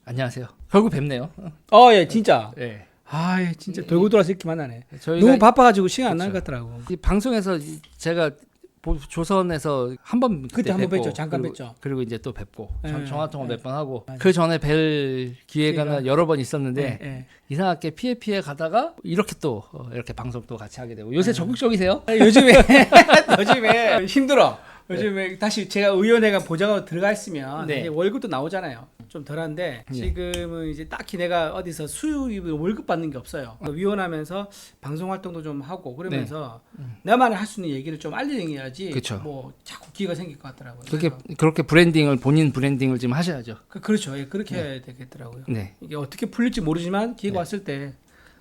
안녕하세요. 결국 뵙네요. 예, 진짜. 네. 진짜 돌고 돌아서 이렇게 만나네. 저희가 너무 바빠가지고 시간 안 나는 그렇죠. 것 같더라고. 이 방송에서 제가 조선에서 한 번 그때 한번 뵙고, 뵀죠. 잠깐 그리고, 뵀죠. 그리고 이제 또 뵙고 네. 전화 통화 몇 번 하고 맞아요. 그 전에 뵐 기회가 여러 번 있었는데 예. 이상하게 피해 가다가 이렇게 또 이렇게 방송도 같이 하게 되고 요새 적극적이세요? 요즘에 힘들어. 요즘에 다시 제가 의원회가 보좌관으로 들어가 있으면 네. 이제 월급도 나오잖아요. 좀 덜한데 네. 지금은 이제 딱히 내가 어디서 수입 월급 받는 게 없어요. 위원하면서 방송 활동도 좀 하고 그러면서 나만 할 수 있는 얘기를 좀 알려야지. 그쵸. 뭐 자꾸 기회가 생길 것 같더라고요. 그렇게 브랜딩을 본인 브랜딩을 지금 하셔야죠. 그렇죠. 예, 그렇게 해야 되겠더라고요. 네. 이게 어떻게 풀릴지 모르지만 기회가 왔을 때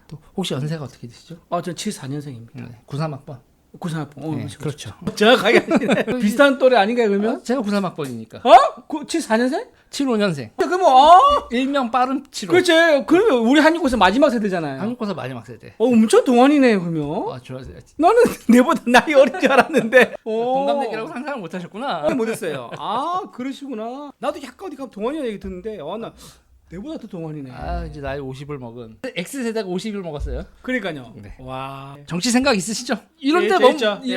또 혹시 연세가 어떻게 되시죠? 전 94년생입니다. 네. 93학번. 93학번. 네, 그렇죠. 정확하게 하시네. 비슷한 또래 아닌가요, 그러면? 제가 93학번이니까. 74년생? 75년생. 그러면 일명 빠른 75. 그렇지. 그러면 우리 한국고사 마지막 세대잖아요. 한국고사 마지막 세대. 엄청 동안이네요, 그러면. 좋아요. 나는 내보다 나이 어린 줄 알았는데. 동갑내기라고 상상을 못 하셨구나. 못했어요. 그러시구나. 나도 약간 어디 가면 동안이라는 얘기 듣는데, 나 내보다 더 동안이네. 이제 나이 50을 먹은. X세대가 50을 먹었어요. 그러니까요. 네. 와. 정치 생각 있으시죠? 이런 데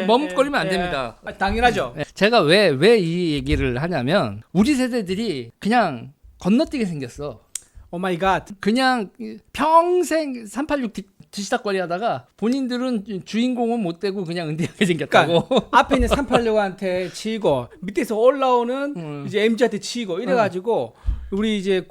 머뭇거리면 안 됩니다. 당연하죠. 제가 왜 이 얘기를 하냐면 우리 세대들이 그냥 건너뛰게 생겼어. 오 마이 갓. 그냥 평생 386 뒤시다거리 하다가 본인들은 주인공은 못 되고 그냥 은퇴하게 생겼다고. 그러니까 앞에 있는 386한테 치고 밑에서 올라오는 이제 MZ한테 치고 이래가지고 우리 이제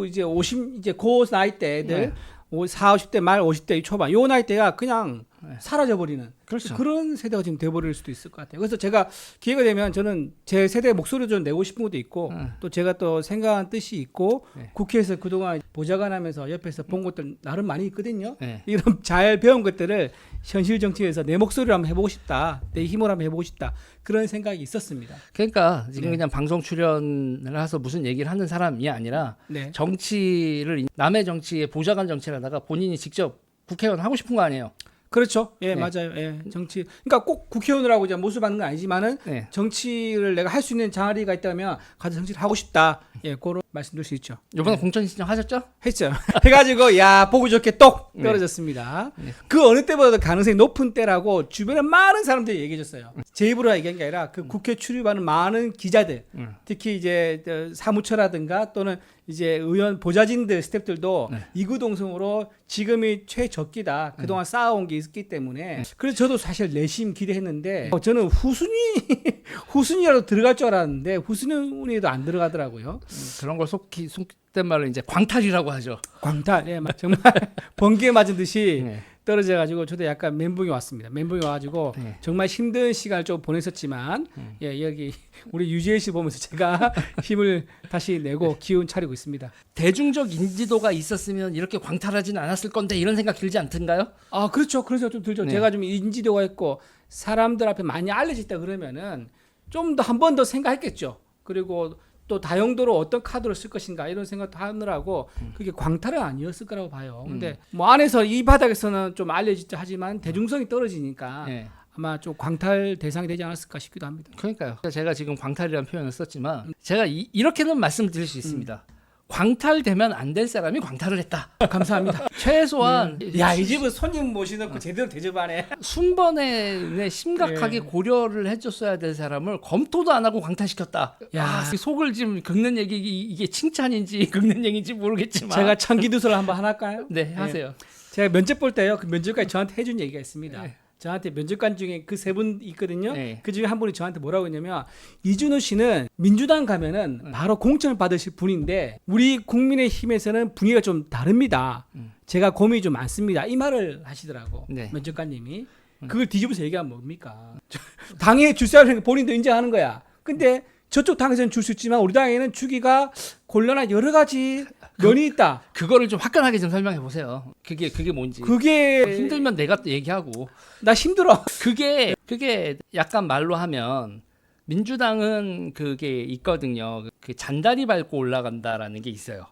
이제 50 이제 고 나이 대 애들 40, 50대 말 50대 초반 요 나이 대가 그냥 사라져버리는 그렇죠. 그런 세대가 지금 돼버릴 수도 있을 것 같아요. 그래서 제가 기회가 되면 저는 제 세대의 목소리를 좀 내고 싶은 것도 있고 또 제가 또 생각한 뜻이 있고 국회에서 그동안 보좌관 하면서 옆에서 본 것들 나름 많이 있거든요. 이런 잘 배운 것들을 현실 정치에서 내 목소리로 한번 해보고 싶다. 내 힘으로 한번 해보고 싶다. 그런 생각이 있었습니다. 그러니까 지금 그냥 방송 출연을 해서 무슨 얘기를 하는 사람이 아니라 정치를 남의 정치에 보좌관 정치를 하다가 본인이 직접 국회의원 하고 싶은 거 아니에요. 그렇죠. 맞아요. 정치. 그러니까 꼭 국회의원이라고 이제 모습 받는 건 아니지만은 정치를 내가 할 수 있는 자리가 있다면 가서 정치를 하고 싶다. 그런 말씀드릴 수 있죠. 이번에 공천 신청하셨죠? 했죠. 해가지고 보기 좋게 똑 떨어졌습니다. 그 어느 때보다도 가능성이 높은 때라고 주변에 많은 사람들이 얘기해줬어요. 제 입으로 얘기한 게 아니라 그 국회 출입하는 많은 기자들, 특히 이제 사무처라든가 또는 이제 의원 보좌진들 스태프들도 이구동성으로 지금이 최적기다. 그동안 쌓아온 게 있기 때문에 그래서 저도 사실 내심 기대했는데 저는 후순위라도 들어갈 줄 알았는데 후순위에도 안 들어가더라고요. 그런 걸 속된 말로 이제 광탈이라고 하죠. 광탈. 정말 번개에 맞은 듯이 떨어져가지고 저도 약간 멘붕이 왔습니다. 멘붕이 와가지고 정말 힘든 시간을 좀 보냈었지만 여기 우리 유지혜 씨 보면서 제가 힘을 다시 내고 기운 차리고 있습니다. 대중적 인지도가 있었으면 이렇게 광탈하지는 않았을 건데 이런 생각 들지 않던가요? 그렇죠. 그래서 좀 들죠. 제가 좀 인지도가 있고 사람들 앞에 많이 알려졌다 그러면은 좀 더 한 번 더 생각했겠죠. 그리고 또 다용도로 어떤 카드를 쓸 것인가 이런 생각도 하느라고 그게 광탈은 아니었을 거라고 봐요. 근데 뭐 안에서 이 바닥에서는 좀 알려지자 하지만 대중성이 떨어지니까 아마 좀 광탈 대상이 되지 않았을까 싶기도 합니다. 그러니까요. 제가 지금 광탈이라는 표현을 썼지만 제가 이렇게는 말씀드릴 수 있습니다. 광탈되면 안 될 사람이 광탈을 했다. 감사합니다. 최소한 이 집은 손님 모시놓고 제대로 대접하네. 순번에 심각하게 고려를 해줬어야 될 사람을 검토도 안 하고 광탈시켰다. 속을 지금 긁는 얘기 이게 칭찬인지 긁는 얘기인지 모르겠지만 제가 천기두서를 한번 하나 할까요? 네, 하세요. 제가 면접 볼 때요. 그 면접관이 저한테 해준 얘기가 있습니다. 저한테 면접관 중에 그 세 분 있거든요. 그 중에 한 분이 저한테 뭐라고 했냐면 이준호 씨는 민주당 가면은 바로 공천을 받으실 분인데 우리 국민의힘에서는 분위기가 좀 다릅니다. 제가 고민이 좀 많습니다. 이 말을 하시더라고. 면접관님이. 그걸 뒤집어서 얘기하면 뭡니까? 당에 줄사를 본인도 인정하는 거야. 근데 저쪽 당에서는 줄 수 있지만 우리 당에는 주기가 곤란한 여러 가지 면이 있다. 그거를 좀 화끈하게 좀 설명해 보세요. 그게 뭔지. 그게 힘들면 내가 또 얘기하고. 나 힘들어. 그게 약간 말로 하면 민주당은 그게 있거든요. 그 잔다리 밟고 올라간다라는 게 있어요.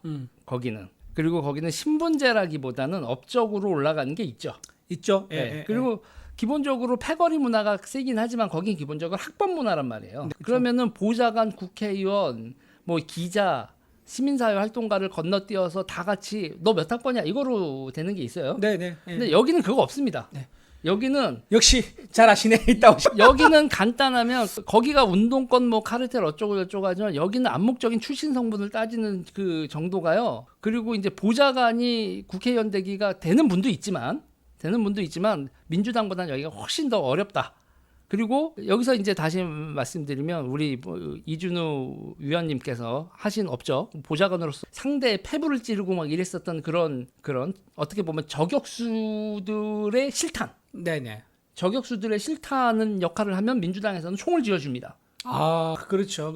거기는. 그리고 거기는 신분제라기보다는 업적으로 올라가는 게 있죠. 있죠. 그리고 기본적으로 패거리 문화가 세긴 하지만 거긴 기본적으로 학번 문화란 말이에요. 그러면은 보좌관, 국회의원, 뭐 기자, 시민사회 활동가를 건너뛰어서 다 같이 너 몇 학번이야 이거로 되는 게 있어요. 네네. 근데 여기는 그거 없습니다. 네. 여기는 역시 잘 아시네. 있다고. 여기는 간단하면 거기가 운동권 뭐 카르텔 어쩌고 저쩌고 하지만 여기는 암묵적인 출신 성분을 따지는 그 정도가요. 그리고 이제 보좌관이 국회의원 되기가 되는 분도 있지만 민주당보다는 여기가 훨씬 더 어렵다. 그리고 여기서 이제 다시 말씀드리면 우리 이준우 위원님께서 하신 업적 보좌관으로서 상대의 패부를 찌르고 막 이랬었던 그런 어떻게 보면 저격수들의 실탄. 네네. 저격수들의 싫다는 역할을 하면 민주당에서는 총을 쥐어줍니다. 아, 그렇죠.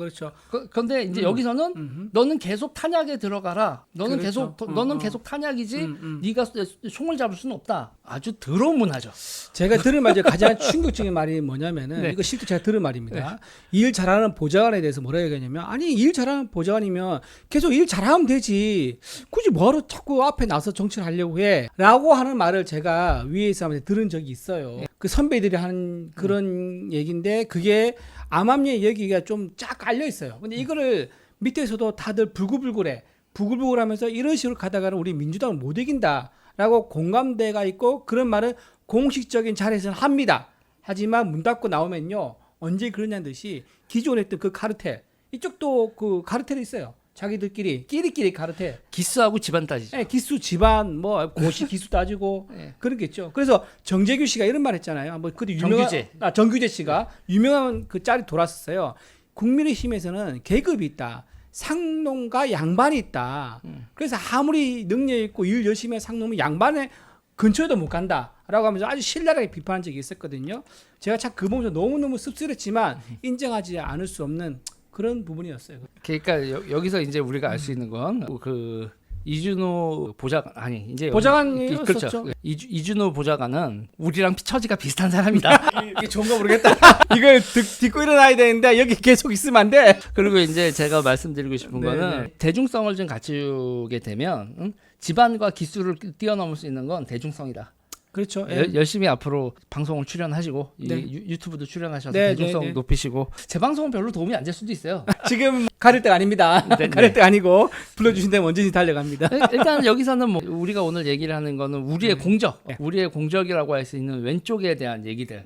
그런데 이제 여기서는 너는 계속 탄약에 들어가라. 너는 그렇죠. 너는 계속 탄약이지. 네가 총을 잡을 수는 없다. 아주 더러운 문화죠. 제가 들은 말 중에 가장 충격적인 말이 뭐냐면은 네. 이거 실제 제가 들은 말입니다. 일 잘하는 보좌관에 대해서 뭐라 얘기하냐면 아니 일 잘하는 보좌관이면 계속 일 잘하면 되지. 굳이 뭐하러 자꾸 앞에 나서 정치를 하려고 해. 라고 하는 말을 제가 위에 사람한테 들은 적이 있어요. 그 선배들이 하는 그런 얘기인데 그게 암암리에 여기가 좀 쫙 깔려 있어요. 근데 이거를 밑에서도 다들 부글부글하면서 이런 식으로 가다가는 우리 민주당을 못 이긴다라고 공감대가 있고 그런 말은 공식적인 자리에서는 합니다. 하지만 문 닫고 나오면요 언제 그러냐는 듯이 기존에 했던 그 카르텔 이쪽도 그 카르텔이 있어요. 자기들끼리 끼리끼리 카르텔. 기수하고 집안 따지죠. 네, 기수 집안 뭐 고시 기수 따지고 네. 그런 게 있죠. 그래서 정재규 씨가 이런 말 했잖아요. 뭐 그때 정규재 씨가 유명한 그 짤이 돌았었어요. 국민의힘에서는 계급이 있다. 상놈과 양반이 있다. 그래서 아무리 능력 있고 일 열심히 한 상놈은 양반의 근처에도 못 간다라고 하면서 아주 신랄하게 비판한 적이 있었거든요. 제가 참 그 보면서 너무너무 씁쓸했지만 인정하지 않을 수 없는 그런 부분이었어요. 그러니까 여기서 이제 우리가 알 수 있는 건 그 이준호 보좌관 아니 이제 보좌관이었었죠. 그렇죠. 이준호 보좌관은 우리랑 처지가 비슷한 사람이다. 이게 좋은가 모르겠다. 이걸 딛고 일어나야 되는데 여기 계속 있으면 안 돼. 그리고 이제 제가 말씀드리고 싶은 거는 대중성을 좀 갖추게 되면 집안과 기수를 뛰어넘을 수 있는 건 대중성이다. 그렇죠. 열심히 앞으로 방송을 출연하시고 유튜브도 출연하셔서 대중성 높이시고 제 방송은 별로 도움이 안 될 수도 있어요. 지금 가릴 때가 아닙니다. 가릴 때가 아니고 불러주신다면 언제든지 달려갑니다. 일단 여기서는 뭐 우리가 오늘 얘기를 하는 거는 우리의 공적, 우리의 공적이라고 할 수 있는 왼쪽에 대한 얘기들.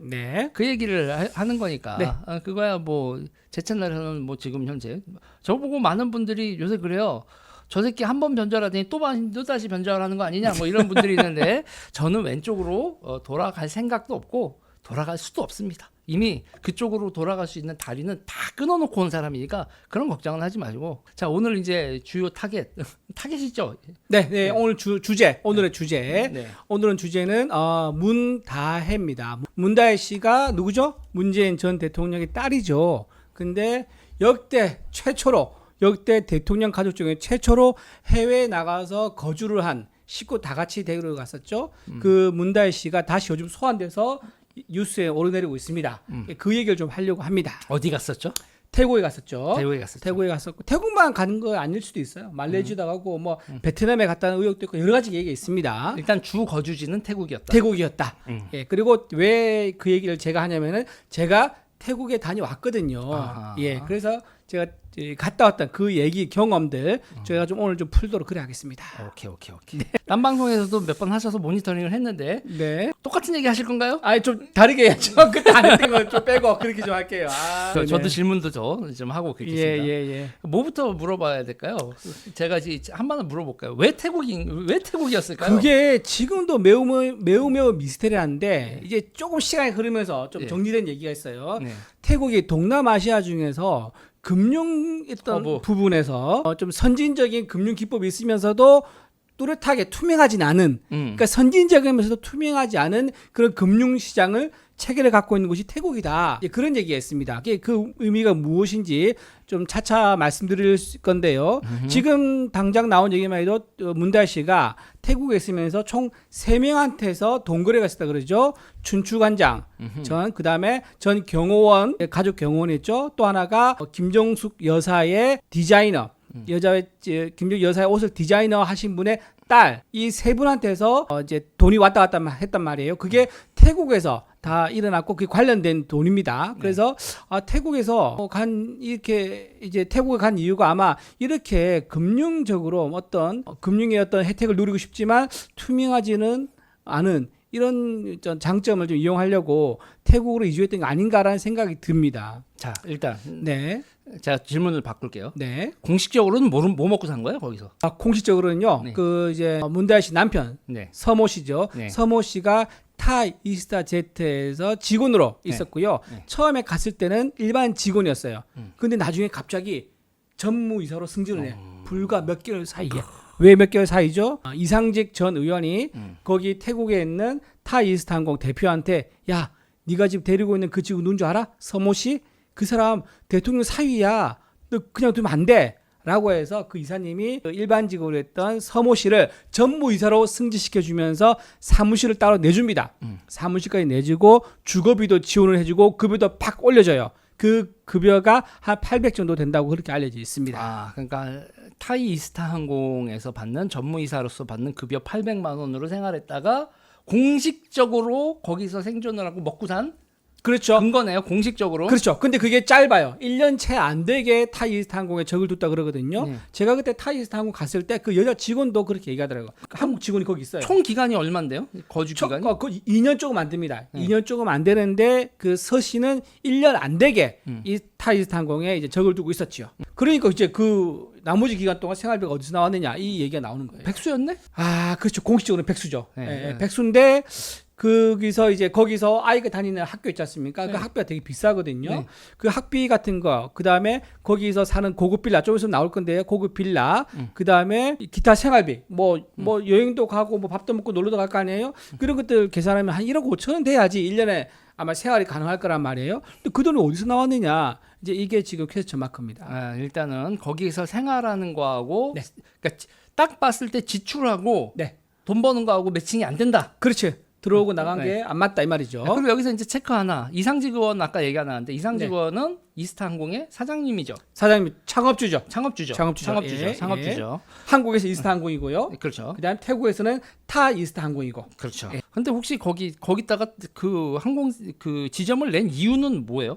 그 얘기를 하는 거니까 그거야 뭐 제 채널에서는 뭐 지금 현재 저보고 많은 분들이 요새 그래요. 저 새끼 한 번 변절하더니 또 다시 변절하는 거 아니냐 뭐 이런 분들이 있는데 저는 왼쪽으로 돌아갈 생각도 없고 돌아갈 수도 없습니다. 이미 그쪽으로 돌아갈 수 있는 다리는 다 끊어놓고 온 사람이니까 그런 걱정은 하지 마시고 자 오늘 이제 주요 타겟이죠. 네. 오늘 주제 오늘의 주제 오늘은 주제는 문다혜입니다. 문다혜 씨가 누구죠? 문재인 전 대통령의 딸이죠. 근데 역대 대통령 가족 중에 최초로 해외에 나가서 거주를 한 식구 다 같이 데리러 갔었죠. 그 문다혜 씨가 다시 요즘 소환돼서 뉴스에 오르내리고 있습니다. 그 얘기를 좀 하려고 합니다. 어디 갔었죠? 태국에 갔었죠. 태국에 갔었고 태국만 가는 거 아닐 수도 있어요. 말레이시아도 가고 뭐 베트남에 갔다는 의혹도 있고 여러 가지 얘기가 있습니다. 일단 주 거주지는 태국이었다. 그리고 왜 그 얘기를 제가 하냐면은 제가 태국에 다녀왔거든요. 그래서 제가 갔다 왔던 그 얘기 경험들 저희가 좀 오늘 좀 풀도록 그래 하겠습니다. 오케이. 딴 방송에서도 몇 번 하셔서 모니터링을 했는데 똑같은 얘기 하실 건가요? 좀 다르게 해야죠. 그때 안 했던 거 좀 빼고 그렇게 좀 할게요. 저도 질문도 좀 하고 그렇겠습니다. 뭐부터 물어봐야 될까요? 제가 한번 물어볼까요? 왜 태국이었을까요? 그게 지금도 매우 미스테리한데 이제 조금 시간이 흐르면서 좀 정리된 얘기가 있어요. 태국이 동남아시아 중에서 금융 부분에서 좀 선진적인 금융 기법이 있으면서도 뚜렷하게 투명하진 않은 그러니까 선진적이면서도 투명하지 않은 그런 금융 시장을 체계를 갖고 있는 곳이 태국이다. 그런 얘기가 있습니다. 그 의미가 무엇인지 좀 차차 말씀드릴 건데요. 지금 당장 나온 얘기만 해도 문다혜 씨가 태국에 있으면서 총 3명한테서 동거래가 있었다 그러죠. 춘추관장, 그다음에 전 경호원, 가족 경호원이었죠. 또 하나가 김정숙 여사의 디자이너, 여자의 김정희 여사의 옷을 디자이너 하신 분의 딸, 이 세 분한테서 이제 돈이 왔다 갔다 했단 말이에요. 그게 태국에서 다 일어났고 그게 관련된 돈입니다. 그래서 태국에서 이렇게 이제 태국에 간 이유가 아마 이렇게 금융적으로 어떤 금융의 어떤 혜택을 누리고 싶지만 투명하지는 않은 이런 장점을 좀 이용하려고 태국으로 이주했던 게 아닌가라는 생각이 듭니다. 자, 일단 네. 제가 질문을 바꿀게요. 네. 공식적으로는 뭐 먹고 산 거예요, 거기서? 공식적으로는요. 네. 그 이제 문다혜 씨 남편 네. 서모 씨죠. 네. 서모 씨가 타 이스타 제트에서 직원으로 있었고요. 네. 처음에 갔을 때는 일반 직원이었어요. 근데 나중에 갑자기 전무이사로 승진을 해요. 불과 몇 개월 사이에. 왜 몇 개월 사이죠? 이상직 전 의원이 거기 태국에 있는 타 이스타항공 대표한테 야, 네가 지금 데리고 있는 그 직원 누군 줄 알아? 서모 씨? 그 사람 대통령 사위야. 너 그냥 두면 안 돼. 라고 해서 그 이사님이 일반 직원으로 했던 서모 씨를 전무이사로 승진시켜주면서 사무실을 따로 내줍니다. 사무실까지 내주고 주거비도 지원을 해주고 급여도 팍 올려줘요. 그 급여가 한 800 정도 된다고 그렇게 알려져 있습니다. 그러니까 타이 이스타 항공에서 받는 전무이사로서 받는 급여 800만 원으로 생활했다가 공식적으로 거기서 생존을 하고 먹고 산 그렇죠. 근거네요, 공식적으로. 그렇죠. 근데 그게 짧아요. 1년 채 안 되게 타이스타 항공에 적을 뒀다 그러거든요. 네. 제가 그때 타이스타 항공 갔을 때 그 여자 직원도 그렇게 얘기하더라고요. 한국 직원이 거기 있어요. 총 기간이 얼만데요? 거주 기간이? 그 2년 조금 안 됩니다. 2년 조금 안 되는데 그 서씨는 1년 안 되게 이 타이스타 항공에 이제 적을 두고 있었죠. 그러니까 이제 그 나머지 기간 동안 생활비가 어디서 나왔느냐 이 얘기가 나오는 거예요. 백수였네? 그렇죠. 공식적으로는 백수죠. 네. 백수인데 거기서 아이가 다니는 학교 있지 않습니까? 네. 그 학비가 되게 비싸거든요. 네. 그 학비 같은 거, 그 다음에 거기서 사는 고급 빌라, 좀 있으면 나올 건데요. 고급 빌라, 그 다음에 기타 생활비, 뭐 여행도 가고, 뭐 밥도 먹고 놀러도 갈 거 아니에요? 그런 것들 계산하면 한 1억 5천 원 돼야지 1년에 아마 생활이 가능할 거란 말이에요. 근데 그 돈이 어디서 나왔느냐? 이제 이게 지금 퀘스천 마크입니다. 일단은 거기서 생활하는 거하고, 네. 그러니까 딱 봤을 때 지출하고 네. 돈 버는 거하고 매칭이 안 된다. 그렇지. 들어오고 나간 네. 게 안 맞다 이 말이죠. 그리고 여기서 이제 체크 하나. 이상직 의원 아까 얘기가 나왔는데 이상직 네. 의원은 이스타 항공의 사장님이죠. 사장님 창업주죠. 창업주죠. 창업주죠. 예, 창업주죠. 한국에서 이스타 항공이고요. 그렇죠. 그다음 태국에서는 타 이스타 항공이고. 그렇죠. 예. 근데 혹시 거기다가 그 항공 그 지점을 낸 이유는 뭐예요?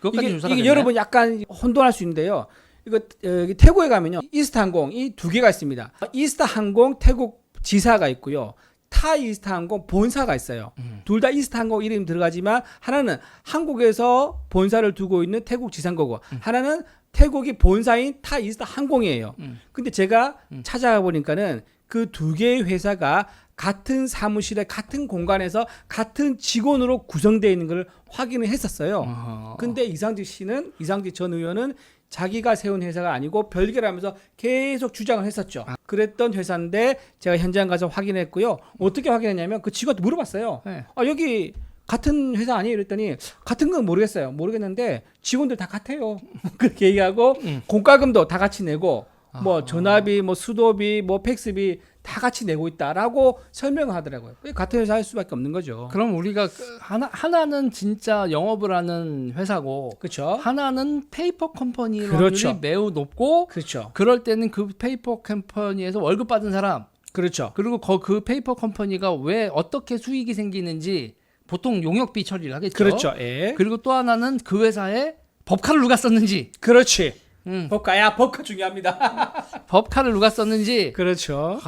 그것까지 조사가 이게 됐나요? 여러분 약간 혼돈할 수 있는데요. 이거 여기 태국에 가면요. 이스타 항공 이 두 개가 있습니다. 이스타 항공 태국 지사가 있고요. 타 이스타 항공 본사가 있어요. 둘 다 이스타 항공 이름이 들어가지만 하나는 한국에서 본사를 두고 있는 태국 지상거고 하나는 태국이 본사인 타 이스타 항공이에요. 근데 제가 찾아가 보니까는 그 두 개의 회사가 같은 사무실에 같은 공간에서 같은 직원으로 구성되어 있는 걸 확인을 했었어요. 근데 이상직 전 의원은 자기가 세운 회사가 아니고 별개라면서 계속 주장을 했었죠. 그랬던 회사인데 제가 현장 가서 확인했고요. 어떻게 확인했냐면 그 직원한테 물어봤어요. 네. 여기 같은 회사 아니에요? 이랬더니 같은 건 모르겠어요. 모르겠는데 직원들 다 같아요. 그렇게 얘기하고 공과금도 다 같이 내고 뭐 전화비, 뭐 수도비, 뭐 팩스비 다 같이 내고 있다라고 설명을 하더라고요. 같은 회사 할 수밖에 없는 거죠. 그럼 우리가 하나는 진짜 영업을 하는 회사고, 그렇죠. 하나는 페이퍼 컴퍼니 그렇죠. 확률이 매우 높고, 그렇죠. 그럴 때는 그 페이퍼 컴퍼니에서 월급 받은 사람, 그렇죠. 그리고 그 페이퍼 컴퍼니가 왜 어떻게 수익이 생기는지 보통 용역비 처리를 하겠죠. 그렇죠. 예. 그리고 또 하나는 그 회사에 법카를 누가 썼는지. 그렇지. 법카 중요합니다. 법카를 누가 썼는지. 그렇죠.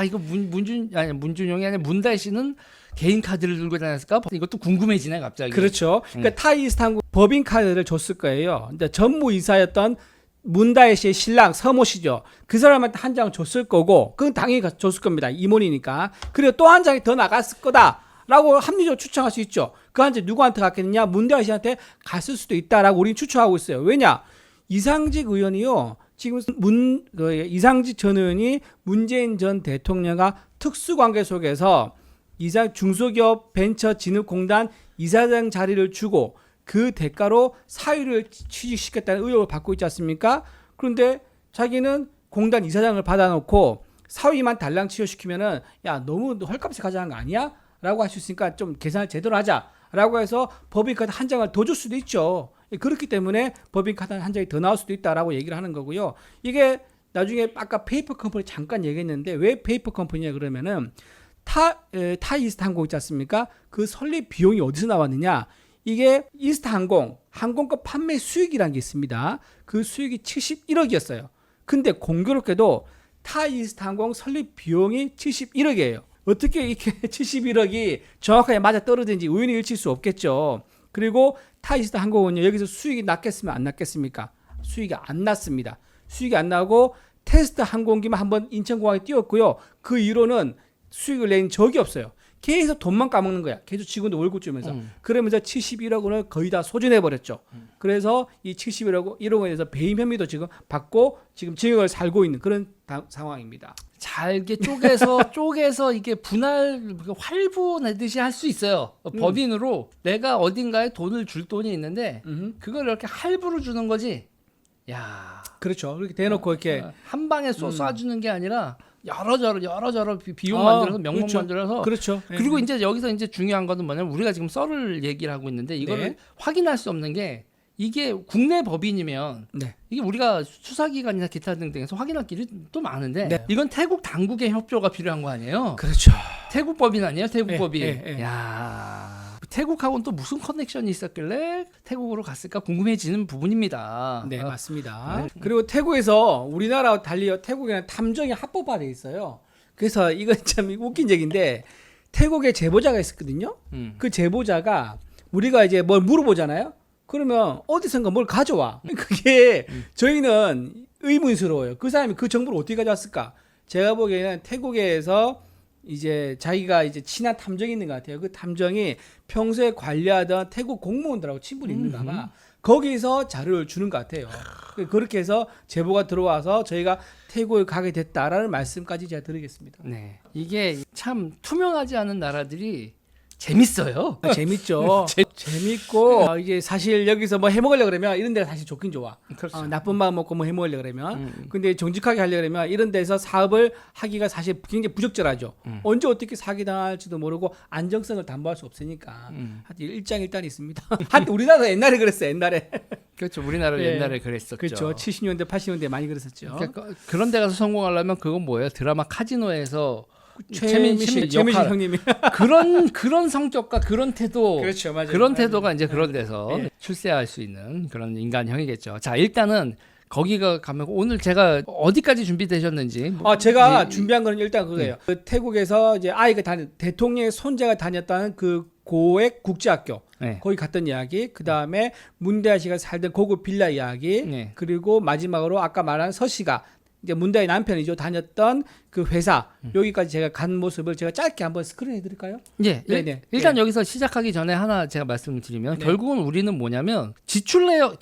이거 문준용이 아니라 문다혜 씨는 개인 카드를 들고 다녔을까? 이것도 궁금해지네 갑자기. 그렇죠. 그러니까 타이스타 항공 법인 카드를 줬을 거예요. 근데 전무이사였던 문다혜 씨의 신랑 서모 씨죠. 그 사람한테 한 장 줬을 거고, 그건 당연히 줬을 겁니다. 임원이니까. 그리고 또 한 장이 더 나갔을 거다라고 합리적으로 추측할 수 있죠. 그 한 장 누구한테 갔겠느냐? 문다혜 씨한테 갔을 수도 있다라고 우리는 추측하고 있어요. 왜냐? 이상직 의원이요. 지금 이상직 전 의원이 문재인 전 대통령과 특수관계 속에서 중소기업 벤처진흥공단 이사장 자리를 주고 그 대가로 사위를 취직시켰다는 의혹을 받고 있지 않습니까? 그런데 자기는 공단 이사장을 받아놓고 사위만 달랑 취업시키면은 야 너무 헐값에 가져간 거 아니야? 라고 할 수 있으니까 좀 계산을 제대로 하자라고 해서 법인카드 한 장을 더 줄 수도 있죠. 그렇기 때문에 법인카드 한 장이 더 나올 수도 있다라고 얘기를 하는 거고요. 이게 나중에 아까 페이퍼 컴퍼니 잠깐 얘기했는데 왜 페이퍼 컴퍼니냐 그러면은 타이스타 항공 있지 않습니까? 그 설립 비용이 어디서 나왔느냐? 이게 이스타 항공권 판매 수익이라는 게 있습니다. 그 수익이 71억이었어요. 근데 공교롭게도 타이스타 항공 설립 비용이 71억이에요. 어떻게 이렇게 71억이 정확하게 맞아 떨어지는지 우연히 일치일 수 없겠죠. 그리고 타이스타 항공은요, 여기서 수익이 났겠으면 안 났겠습니까? 수익이 안 났습니다. 수익이 안 나고 테스트 항공기만 한번 인천공항에 띄웠고요. 그 이후로는 수익을 낸 적이 없어요. 계속 돈만 까먹는 거야. 계속 직원들 월급 주면서. 그러면서 71억 원을 거의 다 소진해버렸죠. 그래서 이 71억 원에 대해서 배임 혐의도 지금 받고 지금 징역을 살고 있는 그런 상황입니다. 잘게 쪼개서 이게 활부 내듯이 할 수 있어요. 법인으로 내가 어딘가에 돈을 줄 돈이 있는데 그걸 이렇게 할부로 주는 거지. 야, 그렇죠. 그렇게 대놓고 이렇게 한 방에 쏴주는 게 아니라 여러 비용 만들어서 명목 그렇죠. 만들어서 그렇죠. 그리고 이제 여기서 이제 중요한 거는 뭐냐면 우리가 지금 썰을 얘기를 하고 있는데 이거를 확인할 수 없는 게 이게 국내 법인이면 이게 우리가 수사기관이나 기타 등등에서 확인할 길이 또 많은데 이건 태국 당국의 협조가 필요한 거 아니에요? 그렇죠. 태국 법인 아니에요? 태국 법인. 야, 태국하고는 또 무슨 커넥션이 있었길래 태국으로 갔을까 궁금해지는 부분입니다. 네, 맞습니다. 그리고 태국에서 우리나라와 달리 태국에는 탐정이 합법화돼 있어요. 그래서 이건 참 웃긴 얘기인데 태국에 제보자가 있었거든요. 그 제보자가 우리가 이제 뭘 물어보잖아요. 그러면 어디선가 뭘 가져와. 그게 저희는 의문스러워요. 그 사람이 그 정보를 어떻게 가져왔을까? 제가 보기에는 태국에서 이제 자기가 이제 친한 탐정이 있는 것 같아요. 그 탐정이 평소에 관리하던 태국 공무원들하고 친분이 있는가 봐. 거기서 자료를 주는 것 같아요. 그렇게 해서 제보가 들어와서 저희가 태국에 가게 됐다라는 말씀까지 제가 드리겠습니다. 네, 이게 참 투명하지 않은 나라들이 재밌어요. 재밌죠. 재밌고 이게 사실 여기서 뭐 해먹으려 그러면 이런 데가 사실 좋긴 좋아. 그렇죠. 나쁜 마음 먹고 뭐 해먹으려 그러면. 근데 정직하게 하려 그러면 이런 데서 사업을 하기가 사실 굉장히 부적절하죠. 언제 어떻게 사기당할지도 모르고 안정성을 담보할 수 없으니까. 하여튼 일장일단이 있습니다. 하여튼 우리나라 옛날에 그랬어요. 옛날에. 그렇죠. 우리나라 옛날에 그랬었죠. 그렇죠. 70년대 80년대 많이 그랬었죠. 그러니까 그런 데 가서 성공하려면 그건 뭐예요? 드라마 카지노에서 최민식 형님이 그런 성격과 그런 태도, 그렇죠, 맞아요. 그런 태도가 이제 그런 데서 출세할 수 있는 그런 인간형이겠죠. 자, 일단은 거기가 가면 오늘 제가 어디까지 준비되셨는지. 제가 준비한 거는 일단 그거예요. 그 태국에서 이제 아이가 대통령의 손자가 다녔다는 그 고액 국제학교 거기 갔던 이야기, 그 다음에 문대하 씨가 살던 고급 빌라 이야기, 그리고 마지막으로 아까 말한 서 씨가 이제 문다의 남편이죠. 다녔던 그 회사 여기까지 제가 간 모습을 제가 짧게 한번 스크린해 드릴까요? 네. 일단 여기서 시작하기 전에 하나 제가 말씀을 드리면 결국은 우리는 뭐냐면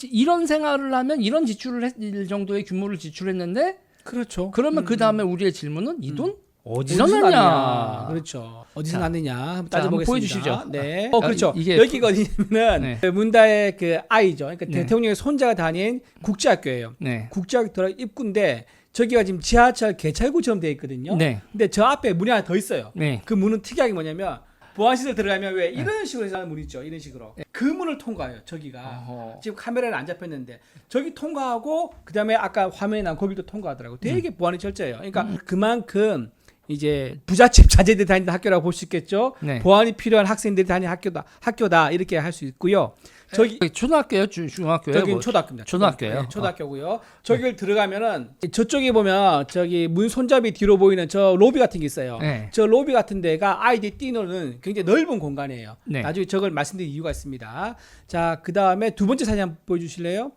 이런 생활을 하면 이런 지출을 할 정도의 규모를 지출했는데 그렇죠. 그러면 그 다음에 우리의 질문은 이 돈 어디서 났냐? 그렇죠. 어디서 났느냐 한번 따져보겠습니다. 한번 보여주시죠. 네. 그렇죠. 이게 여기가 어디냐면은 문다의 그 아이죠. 그러니까 대통령의 손자가 다닌 국제학교예요. 국제학교 들어 입구인데 저기가 지금 지하철 개찰구처럼 되어 있거든요. 근데 저 앞에 문이 하나 더 있어요. 그 문은 특이하게 뭐냐면 보안시설 들어가면 왜 이런 식으로 해서 하는 문 있죠. 이런 식으로. 그 문을 통과해요. 저기가. 지금 카메라는 안 잡혔는데 저기 통과하고 그다음에 아까 화면에 나온 거기도 통과하더라고요. 되게 보안이 철저해요. 그러니까 그만큼 이제 부잣집 자제들이 다니는 학교라고 볼 수 있겠죠. 보안이 필요한 학생들이 다니는 학교다 이렇게 할 수 있고요. 저기 초등학교예요, 중학교예요? 저기는 초등학교입니다. 초등학교예요. 네, 초등학교고요. 저기를 들어가면은 저쪽에 보면 저기 문 손잡이 뒤로 보이는 저 로비 같은 게 있어요. 저 로비 같은 데가 아이들이 뛰노는 굉장히 넓은 공간이에요. 나중에 저걸 말씀드릴 이유가 있습니다. 자, 그 다음에 두 번째 사진 한번 보여주실래요?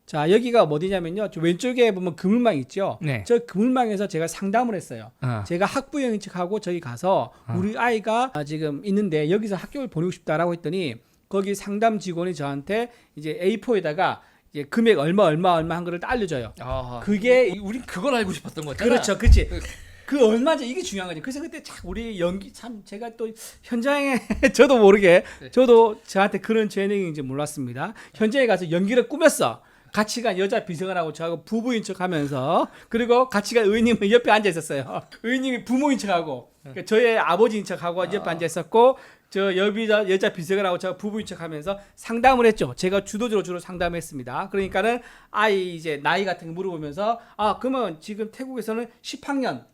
자, 여기가 어디냐면요. 저 왼쪽에 보면 그물망 있죠. 저 그물망에서 제가 상담을 했어요. 제가 학부형인 척하고 저기 가서 우리 아이가 지금 있는데 여기서 학교를 보내고 싶다라고 했더니 거기 상담 직원이 저한테 이제 A4에다가 이제 금액 얼마 한 거를 알려줘요. 그게 우린 그걸 알고 싶었던 거잖아. 그렇죠, 그렇지. 그 얼마죠? 이게 중요한 거죠. 그래서 그때 참 우리 연기 참 제가 또 현장에 저도 모르게 저도 저한테 그런 재능인지 몰랐습니다. 현장에 가서 연기를 꾸몄어. 같이 간 여자 비서관하고 저하고 부부인 척하면서 그리고 같이 간 의원님은 옆에 앉아 있었어요. 의원님이 부모인 척하고 그러니까 저의 아버지인 척하고 옆에 앉아 있었고 저 여자 비서관하고 저 부부인 척하면서 상담을 했죠. 제가 주로 상담했습니다. 그러니까는 아이 이제 나이 같은 거 물어보면서 그러면 지금 태국에서는 10학년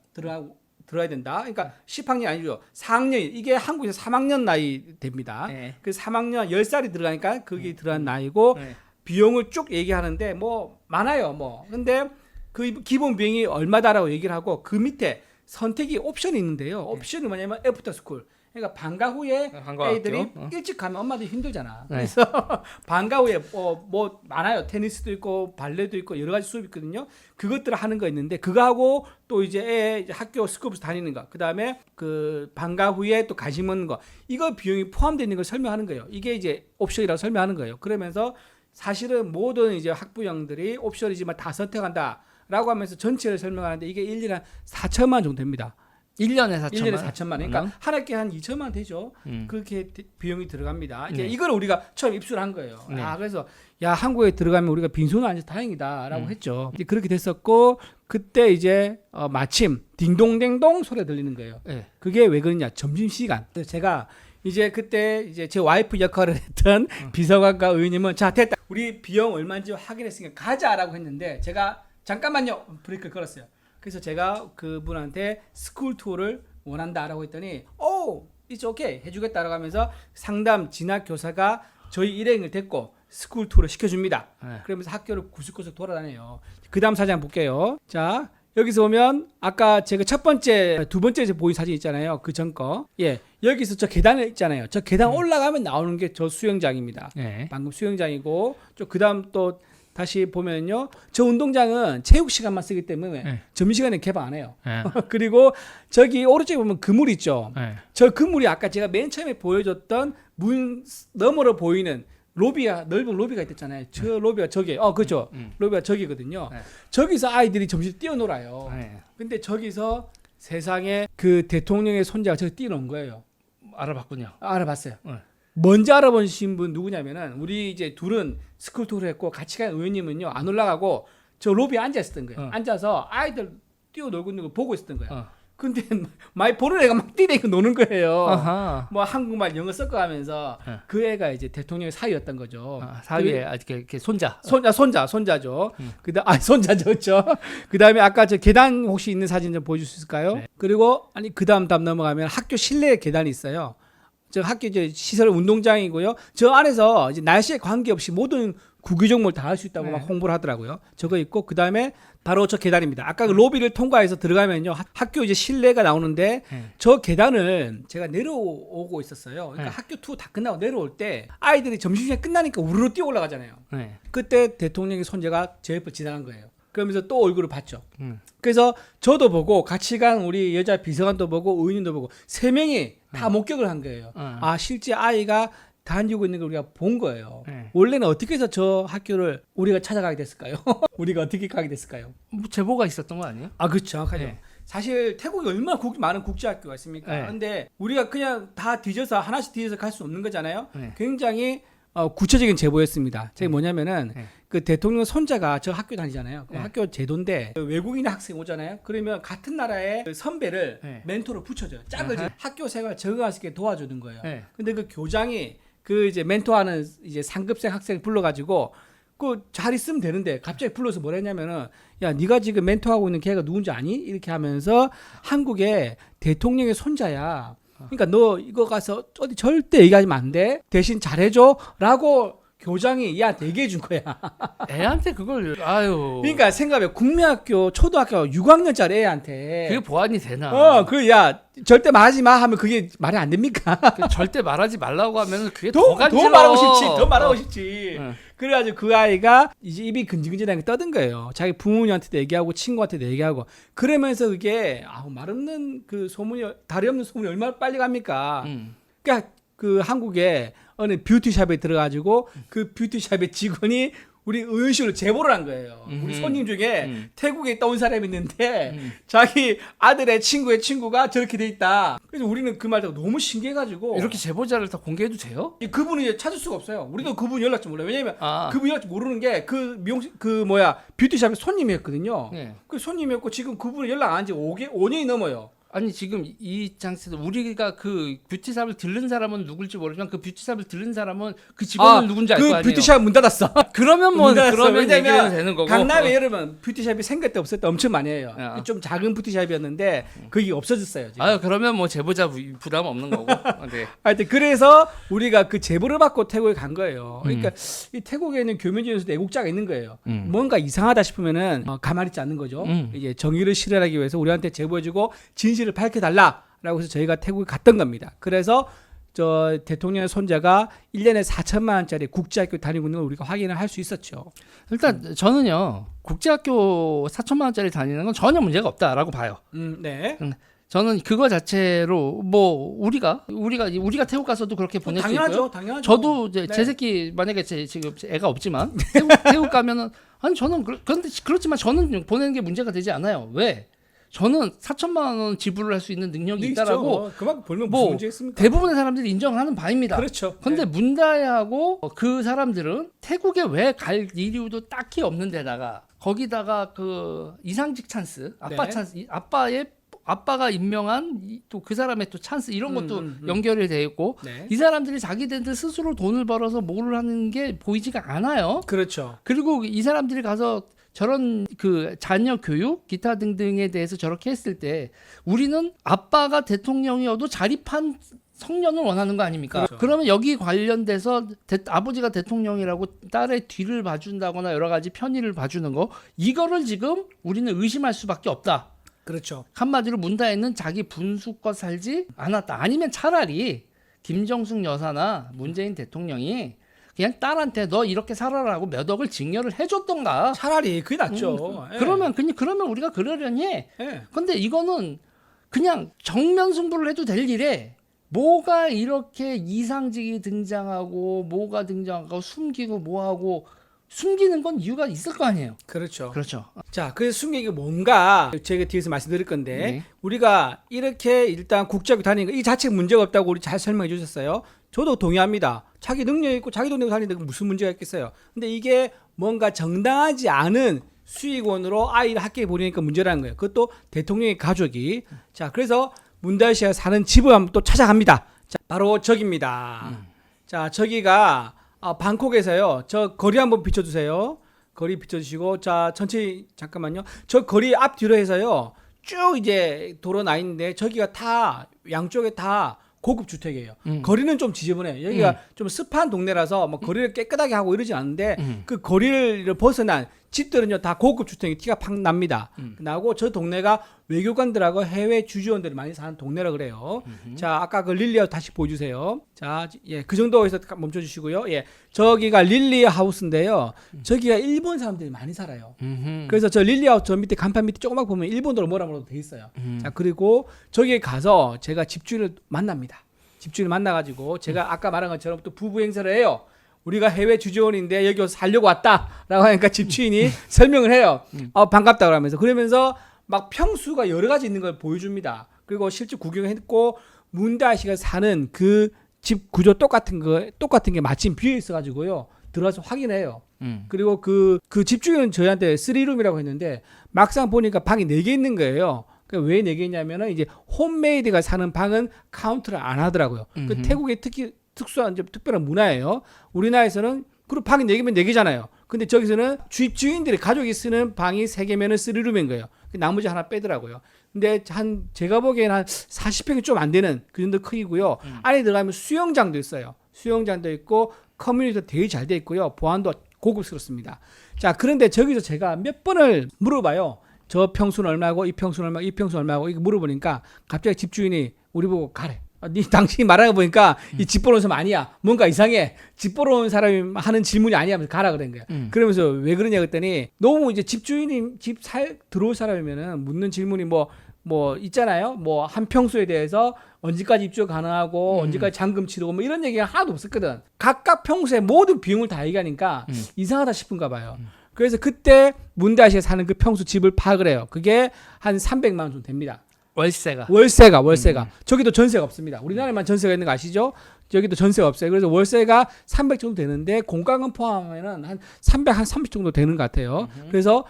들어야 된다. 그러니까 10학년 아니죠. 4학년 이게 한국에서 3학년 나이 됩니다. 네. 그 3학년 10살이 들어가니까 그게 들어간 나이고 네. 비용을 쭉 얘기하는데 뭐 많아요. 뭐 근데 그 기본 비용이 얼마다라고 얘기를 하고 그 밑에 선택이 옵션이 있는데요. 옵션이 뭐냐면 애프터 스쿨. 그러니까 방과 후에 애들이 일찍 가면 엄마들이 힘들잖아. 네. 그래서 방과 후에 뭐 많아요. 테니스도 있고 발레도 있고 여러 가지 수업이 있거든요. 그것들을 하는 거 있는데 그거 하고 또 이제 애 학교 스쿨부스 다니는 거. 그다음에 그 방과 후에 또 간식 먹는 거. 이거 비용이 포함되어 있는 걸 설명하는 거예요. 이게 이제 옵션이라고 설명하는 거예요. 그러면서 사실은 모든 이제 학부형들이 옵션이지만 다 선택한다라고 하면서 전체를 설명하는데 이게 1년에 한 4천만 원 정도 됩니다. 1년에 4천만 1년에 4천만 원. 그러니까 한 학기에 한 2천만 원 되죠. 그렇게 비용이 들어갑니다. 이제 이걸 우리가 처음 입수를 한 거예요. 네. 그래서 야 한국에 들어가면 우리가 빈손은 아니어서 다행이다라고 했죠. 이제 그렇게 됐었고 그때 이제 마침 딩동댕동 소리가 들리는 거예요. 네. 그게 왜 그러냐? 점심 시간. 그래서 제가 이제 그때 이제 제 와이프 역할을 했던 비서관과 의원님은 자 됐다. 우리 비용 얼마인지 확인했으니까 가자라고 했는데 제가 잠깐만요 브레이크를 걸었어요. 그래서 제가 그분한테 스쿨 투어를 원한다라고 했더니 it's okay 해주겠다라고 하면서 상담 진학 교사가 저희 일행을 데리고 스쿨 투어를 시켜줍니다. 네. 그러면서 학교를 구석구석 돌아다녀요. 그 다음 사진 한번 볼게요. 자 여기서 보면 아까 제가 두 번째 보인 사진 있잖아요. 그 전 거. 예. 여기서 저 계단에 있잖아요. 저 계단 올라가면 나오는 게 저 수영장입니다. 네. 방금 수영장이고 그 다음 또 다시 보면요. 저 운동장은 체육 시간만 쓰기 때문에 네. 점심시간에 개방 안 해요. 네. 그리고 저기 오른쪽에 보면 그물 있죠. 네. 저 그물이 아까 제가 맨 처음에 보여줬던 문 너머로 보이는 넓은 로비가 있었잖아요. 저 로비가 저기, 그죠. 로비가 저기거든요. 네. 저기서 아이들이 점심 뛰어놀아요. 네. 근데 저기서 세상에 그 대통령의 손자가 저기 뛰어놓은 거예요. 알아봤군요. 알아봤어요. 네. 먼저 알아보신 분 누구냐면은 우리 이제 둘은 스쿨 투어를 했고 같이 간 의원님은요 안 올라가고 저 로비에 앉아 있었던 거예요. 앉아서 아이들 뛰어놀고 있는 거 보고 있었던 거예요. 근데 많이 보는 애가 막 뛰대고 노는 거예요. 아하. 뭐 한국말 영어 섞어가면서 네. 그 애가 이제 대통령의 사위였던 거죠. 사위에 이렇게 손자. 손자죠. 손자죠. 그다음에 아까 저 계단 혹시 있는 사진 좀 보여줄 수 있을까요? 네. 그리고 그 다음 넘어가면 학교 실내에 계단이 있어요. 저 학교 이제 시설 운동장이고요. 저 안에서 이제 날씨에 관계없이 모든 구기 종목을 다 할 수 있다고 네. 막 홍보를 하더라고요. 저거 있고 그 다음에 바로 저 계단입니다. 아까 그 로비를 통과해서 들어가면요 학교 이제 실내가 나오는데 저 계단을 제가 내려오고 있었어요. 그러니까 학교 투어 다 끝나고 내려올 때 아이들이 점심시간 끝나니까 우르르 뛰어 올라가잖아요. 네. 그때 대통령의 손자가 제 옆을 지나간 거예요. 그러면서 또 얼굴을 봤죠. 그래서 저도 보고 같이 간 우리 여자 비서관도 보고 의원님도 보고 세 명이 다 목격을 한 거예요. 실제 아이가 다니고 있는 걸 우리가 본 거예요. 원래는 어떻게 해서 저 학교를 우리가 찾아가게 됐을까요? 우리가 어떻게 가게 됐을까요? 뭐 제보가 있었던 거 아니에요? 그렇죠. 정확하죠. 네. 사실 태국에 얼마나 많은 국제학교가 있습니까? 네. 근데 우리가 그냥 다 뒤져서 하나씩 뒤져서 갈 수 없는 거잖아요. 네. 굉장히 구체적인 제보였습니다. 저게 뭐냐면은 그 대통령 손자가 저 학교 다니잖아요. 그 학교 제도인데 외국인 학생 오잖아요. 그러면 같은 나라의 그 선배를 멘토로 붙여줘요. 짝을 학교 생활 적응할 수 있게 도와주는 거예요. 근데 그 교장이 그 이제 멘토하는 이제 상급생 학생 불러가지고 그 잘 있으면 되는데 갑자기 불러서 뭐라 했냐면은 야 네가 지금 멘토하고 있는 걔가 누군지 아니? 이렇게 하면서 한국의 대통령의 손자야. 그러니까 너 이거 가서 어디 절대 얘기하면 안 돼. 대신 잘해줘라고 교장이 얘한테 얘기해 준 거야. 애한테 그걸 그러니까 생각해 국민학교 초등학교 6학년짜리 애한테 그게 보완이 되나? 야 절대 말하지 마 하면 그게 말이 안 됩니까? 절대 말하지 말라고 하면 그게 더 간지러워. 더 말하고 싶지. 그래가지고 그 아이가 이제 입이 근질근질하게 떠든 거예요. 자기 부모님한테도 얘기하고 친구한테도 얘기하고 그러면서 그게 말 없는 그 소문이 다리 없는 소문이 얼마나 빨리 갑니까? 그러니까 그 한국에 어느 뷰티샵에 들어가지고 그 뷰티샵의 직원이 우리 의원실로 제보를 한 거예요. 우리 손님 중에 태국에 있다 온 사람이 있는데 자기 아들의 친구의 친구가 저렇게 돼 있다. 그래서 우리는 그 말 듣고 너무 신기해가지고 이렇게 제보자를 다 공개해도 돼요? 그분을 이제 찾을 수가 없어요. 우리도 그분 연락처 몰라요. 왜냐면 그분 연락처 모르는 게 그 미용실 뷰티샵의 손님이었거든요. 네. 그 손님이었고 지금 그분을 연락 안 한 지 5년이 넘어요. 아니 지금 이 장소에서 우리가 그 뷰티샵을 들른 사람은 누굴지 모르지만 그 뷰티샵을 들른 사람은 그 직원은 누군지 알 거 아니에요. 그 뷰티샵 문 닫았어. 그러면 뭐 그러면 얘기는 왜냐면 되는 거고. 강남에 여러분 뷰티샵이 생겼다 없었다 엄청 많이 해요. 야. 좀 작은 뷰티샵이었는데 그게 없어졌어요. 지금. 아 그러면 뭐 제보자 부담 없는 거고. 네. 하여튼 그래서 우리가 그 제보를 받고 태국에 간 거예요. 그러니까 이 태국에 있는 교면지에서도 애국자가 있는 거예요. 뭔가 이상하다 싶으면은 가만히 있지 않는 거죠. 이제 정의를 실현하기 위해서 우리한테 제보해주고 진실을 밝혀달라라고 해서 저희가 태국에 갔던 겁니다. 그래서 저 대통령의 손자가 1년에 4천만 원짜리 국제학교 다니고 있는 걸 우리가 확인을 할 수 있었죠. 일단 저는요 국제학교 4천만 원짜리 다니는 건 전혀 문제가 없다라고 봐요. 네. 저는 그거 자체로 뭐 우리가 태국 가서도 그렇게 보낼 수 있고요. 당연하죠. 저도 이제 네. 제 새끼 만약에 지금 애가 없지만 태국 가면은 아니 저는 그런데 그렇지만 저는 보내는 게 문제가 되지 않아요. 왜? 저는 4천만 원 지불을 할 수 있는 능력이 있다라고 그만큼 벌면 뭐 무슨 문제 있습니까? 대부분의 사람들이 인정하는 바입니다. 그렇죠. 근데 네. 문다혜하고 그 사람들은 태국에 왜 갈 이유도 딱히 없는 데다가 거기다가 그 이상직 찬스, 아빠 네. 찬스, 아빠가 임명한 또 그 사람의 또 찬스 이런 것도 연결이 돼 있고 네. 이 사람들이 자기들 스스로 돈을 벌어서 뭘 하는 게 보이지가 않아요. 그렇죠. 그리고 이 사람들이 가서 저런 그 자녀 교육 기타 등등에 대해서 저렇게 했을 때 우리는 아빠가 대통령이어도 자립한 성년을 원하는 거 아닙니까? 그렇죠. 그러면 여기 관련돼서 아버지가 대통령이라고 딸의 뒤를 봐준다거나 여러 가지 편의를 봐주는 거 이거를 지금 우리는 의심할 수밖에 없다. 그렇죠. 한마디로 문다혜는 자기 분수껏 살지 않았다. 아니면 차라리 김정숙 여사나 문재인 대통령이 그냥 딸한테 너 이렇게 살아라고 몇 억을 증여를 해줬던가. 차라리 그게 낫죠. 예. 그러면 우리가 그러려니 해. 예. 근데 이거는 그냥 정면 승부를 해도 될 일에 뭐가 이렇게 이상직이 등장하고 뭐가 등장하고 숨기고 뭐하고 숨기는 건 이유가 있을 거 아니에요. 그렇죠. 그렇죠. 자, 그래서 숨기기 뭔가 제가 뒤에서 말씀드릴 건데 네. 우리가 이렇게 일단 국제학교 다니는 거 이 자체가 문제가 없다고 우리 잘 설명해 주셨어요. 저도 동의합니다. 자기 능력 있고 자기 돈 내고 다니는데 무슨 문제가 있겠어요. 근데 이게 뭔가 정당하지 않은 수익원으로 아이를 학교에 보내니까 문제라는 거예요. 그것도 대통령의 가족이. 자, 그래서 문다혜 씨가 사는 집을 한번 또 찾아갑니다. 자, 바로 저기입니다. 자, 저기가 방콕에서요. 저 거리 한번 비춰주세요. 거리 비춰주시고, 자, 천천히 잠깐만요. 저 거리 앞뒤로 해서요. 쭉 이제 도로 나 있는데 저기가 다 양쪽에 다 고급 주택이에요. 거리는 좀 지저분해요. 여기가 좀 습한 동네라서 뭐 거리를 깨끗하게 하고 이러지 않는데 그 거리를 벗어난 집들은요 다 고급 주택이 티가 팍 납니다. 나고 저 동네가 외교관들하고 해외 주지원들이 많이 사는 동네라 그래요. 자, 아까 그 릴리하우스 다시 보여주세요. 자, 예, 그 정도에서 멈춰주시고요. 예, 저기가 릴리하우스인데요. 저기가 일본 사람들이 많이 살아요. 그래서 저 릴리하우스 저 밑에 간판 밑에 조그맣게 보면 일본어로 뭐라고 돼 있어요. 자, 그리고 저기에 가서 제가 집주인을 만납니다. 집주인을 만나가지고 제가 아까 말한 것처럼 또 부부 행세를 해요. 우리가 해외 주재원인데 여기 와서 살려고 왔다라고 하니까 집주인이 설명을 해요. 반갑다 그러면서 그러면서 막 평수가 여러 가지 있는 걸 보여줍니다. 그리고 실제 구경했고 문다혜 씨가 사는 그 집 구조 똑같은 게 마침 비어 있어가지고요 들어와서 확인해요. 그리고 그 집주인은 저희한테 3룸이라고 했는데 막상 보니까 방이 4개 있는 거예요. 그러니까 왜 4개 있냐면은 이제 홈메이드가 사는 방은 카운트를 안 하더라고요. 그 태국의 특수한 특별한 문화예요. 우리나라에서는 그리고 방이 4개면 4개잖아요. 근데 저기서는 집주인들이 가족이 쓰는 방이 3개면은 3룸인 거예요. 나머지 하나 빼더라고요. 근데 제가 보기에는 한 40평이 좀 안 되는 그 정도 크기고요. 안에 들어가면 수영장도 있어요. 수영장도 있고 커뮤니티도 되게 잘 돼 있고요. 보안도 고급스럽습니다. 자, 그런데 저기서 제가 몇 번을 물어봐요. 저 평수는 얼마고 이 평수는 얼마고 이 평수는 얼마고 이거 물어보니까 갑자기 집주인이 우리 보고 가래. 당신이 말하는 거 보니까 이 집 보러 온 사람 아니야. 뭔가 이상해. 집 보러 온 사람이 하는 질문이 아니야. 하면서 가라 그런 거야. 그러면서 왜 그러냐 그랬더니 너무 이제 집주인이 들어올 사람이면은 묻는 질문이 뭐 뭐 있잖아요. 뭐 한 평수에 대해서 언제까지 입주 가능하고 언제까지 잔금 치르고 뭐 이런 얘기가 하나도 없었거든. 각각 평수의 모든 비용을 다 얘기하니까 이상하다 싶은가 봐요. 그래서 그때 문다시에 사는 그 평수 집을 파악을 해요. 그게 한 300만 원 정도 됩니다. 월세가. 저기도 전세가 없습니다. 우리나라에만 전세가 있는 거 아시죠? 여기도 전세가 없어요. 그래서 월세가 300 정도 되는데 공과금 포함하면은 한 330 정도 되는 것 같아요. 그래서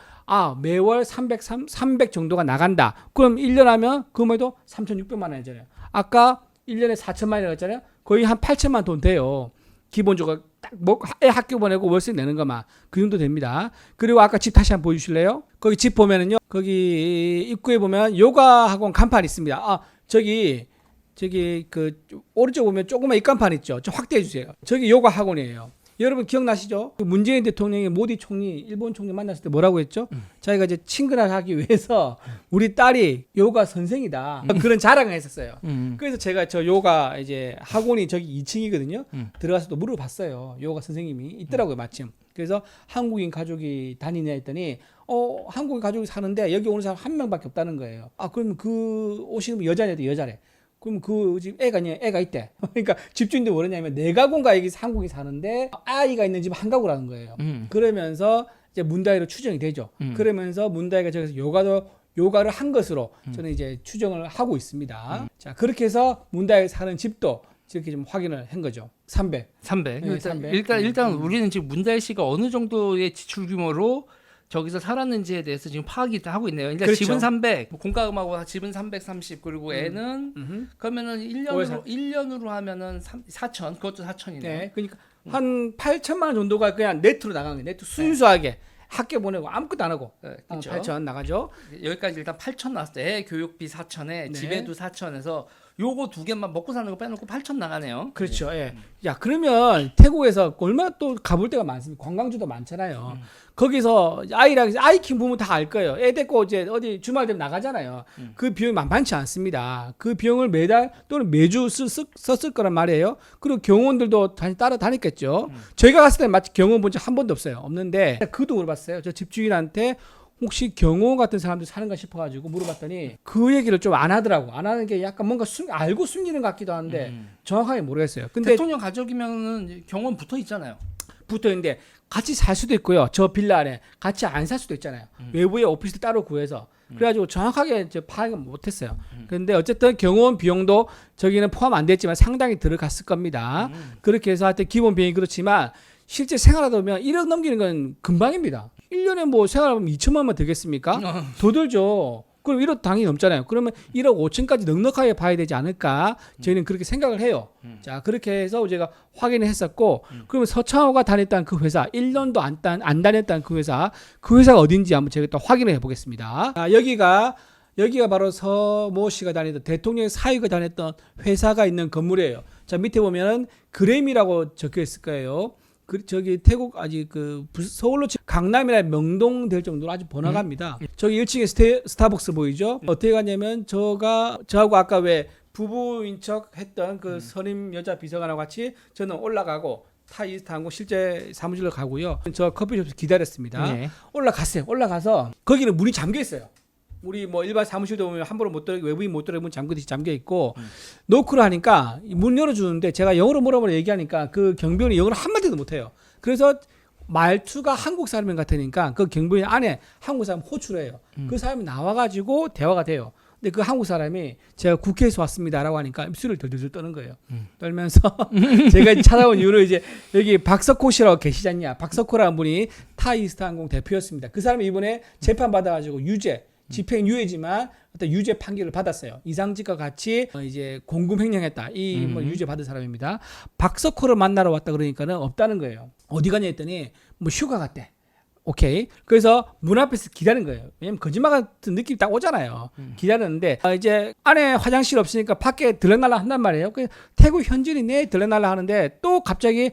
매월 300 정도가 나간다. 그럼 1년 하면 그럼에도 3,600만 원이잖아요. 아까 1년에 4천만 원이라고 했잖아요. 거의 한 8천만 돈 돼요. 기본적으로 딱 애 학교 보내고 월세 내는 것만 그 정도 됩니다. 그리고 아까 집 다시 한번 보여주실래요? 거기 집 보면은요. 거기 입구에 보면 요가 학원 간판 있습니다. 저기 그 오른쪽 보면 조그만 입간판 있죠. 좀 확대해 주세요. 저기 요가 학원이에요. 여러분 기억나시죠? 문재인 대통령이 모디 총리, 일본 총리 만났을 때 뭐라고 했죠? 자기가 이제 친근하게 위해서 우리 딸이 요가 선생이다. 그런 자랑을 했었어요. 그래서 제가 저 요가 이제 학원이 저기 2층이거든요. 들어가서 또 물어봤어요. 요가 선생님이 있더라고요, 마침. 그래서 한국인 가족이 다니냐 했더니 한국인 가족이 사는데 여기 오는 사람 한 명밖에 없다는 거예요. 그럼 그 오시는 분 여자래. 그럼 그 집 애가 있대. 그러니까 집주인도 뭐랬냐면 네 가구인가 여기 한국이 사는데 아이가 있는 집 한 가구라는 거예요. 그러면서 이제 문다이로 추정이 되죠. 그러면서 문다이가 저기서 요가를 한 것으로 저는 이제 추정을 하고 있습니다. 자, 그렇게 해서 문다이에 사는 집도 이렇게 좀 확인을 한 거죠. 300. 네, 300. 일단 우리는 지금 문다이 씨가 어느 정도의 지출 규모로 저기서 살았는지에 대해서 지금 파악이 하고 있네요. 그러니까 그렇죠. 집은 300, 공과금하고 집은 330, 그리고 애는 그러면은 1년으로 하면은 4천, 그것도 4천이네요. 네, 그러니까 한 8천만 원 정도가 그냥 네트로 나간 거예요. 네트 순수하게 학교 보내고 아무것도 안 하고 그렇죠. 8천 나가죠. 여기까지 일단 8천 나왔을 때 애 교육비 4천에 집에도 4천에서 요거 두 개만 먹고 사는 거 빼놓고 8천 나가네요. 그렇죠. 예. 야, 그러면 태국에서 얼마나 또 가볼 데가 많습니다. 관광지도 많잖아요. 거기서 아이 키운 부모 다 알 거예요. 애 데리고 이제 어디 주말 되면 나가잖아요. 그 비용이 만만치 않습니다. 그 비용을 매달 또는 매주 썼을 거란 말이에요. 그리고 경호원들도 따라다녔겠죠. 저희가 갔을 때 마치 경호원 본 적 한 번도 없어요. 없는데 그도 물어봤어요. 저 집주인한테 혹시 경호원 같은 사람들 사는가 싶어가지고 물어봤더니 그 얘기를 좀 안 하더라고. 안 하는 게 약간 뭔가 알고 숨기는 것 같기도 한데 정확하게 모르겠어요. 근데 대통령 가족이면은 경호원 붙어 있잖아요. 붙어 있는데 같이 살 수도 있고요. 저 빌라 안에 같이 안 살 수도 있잖아요. 외부에 오피스 따로 구해서. 그래가지고 정확하게 파악을 못했어요. 그런데 어쨌든 경호원 비용도 저기는 포함 안 됐지만 상당히 들어갔을 겁니다. 그렇게 해서 하여튼 기본 비용이 그렇지만 실제 생활하다 보면 1억 넘기는 건 금방입니다. 1년에 뭐 생활하면 2천만 원만 되겠습니까? 더 들죠. 그럼 1억 당연히 넘잖아요. 그러면 1억 5천까지 넉넉하게 봐야 되지 않을까? 저희는 그렇게 생각을 해요. 자, 그렇게 해서 제가 확인을 했었고, 그러면 서창호가 다녔던 그 회사, 1년도 안 다녔던 그 회사가 어딘지 한번 제가 또 확인을 해보겠습니다. 여기가 바로 서모 씨가 다니던 대통령 사위가 다녔던 회사가 있는 건물이에요. 자, 밑에 보면은 그램이라고 적혀 있을 거예요. 저기 태국 아직 서울로 강남이나 명동 될 정도로 아주 번화가입니다. 저기 1층에 스타벅스 보이죠? 어떻게 가냐면 저하고 아까 왜 부부인 척 했던 그 선임 여자 비서관하고 같이 저는 올라가고 타이스트하고 실제 사무실로 가고요. 저 커피숍에서 기다렸습니다. 네. 올라가서 거기는 문이 잠겨 있어요. 우리 뭐 일반 사무실도 보면 함부로 못 들어 외부인 못 들어가면 잠겨 있고 노크를 하니까 문 열어주는데 제가 영어로 뭐라고 얘기하니까 그 경비원이 영어를 한 마디도 못해요. 그래서 말투가 한국 사람 같으니까 그 경비원 안에 한국 사람 호출해요. 그 사람이 나와가지고 대화가 돼요. 근데 그 한국 사람이 제가 국회에서 왔습니다라고 하니까 입술을 덜덜 떠는 거예요. 떨면서 제가 찾아온 이유로 이제 여기 박석호 씨라고 계시지 않냐. 박석호라는 분이 타이스트 항공 대표였습니다. 그 사람이 이번에 재판 받아가지고 집행유예지만 어떤 유죄 판결을 받았어요. 이상직과 같이 이제 공금 횡령했다. 뭐 유죄 받은 사람입니다. 박석호를 만나러 왔다 그러니까는 없다는 거예요. 어디 가냐 했더니 뭐 휴가 갔대. 오케이. 그래서 문 앞에서 기다린 거예요. 왜냐면 거짓말 같은 느낌이 딱 오잖아요. 기다렸는데 이제 안에 화장실 없으니까 밖에 들락날락 한단 말이에요. 태국 현지인이 들락날락 하는데 또 갑자기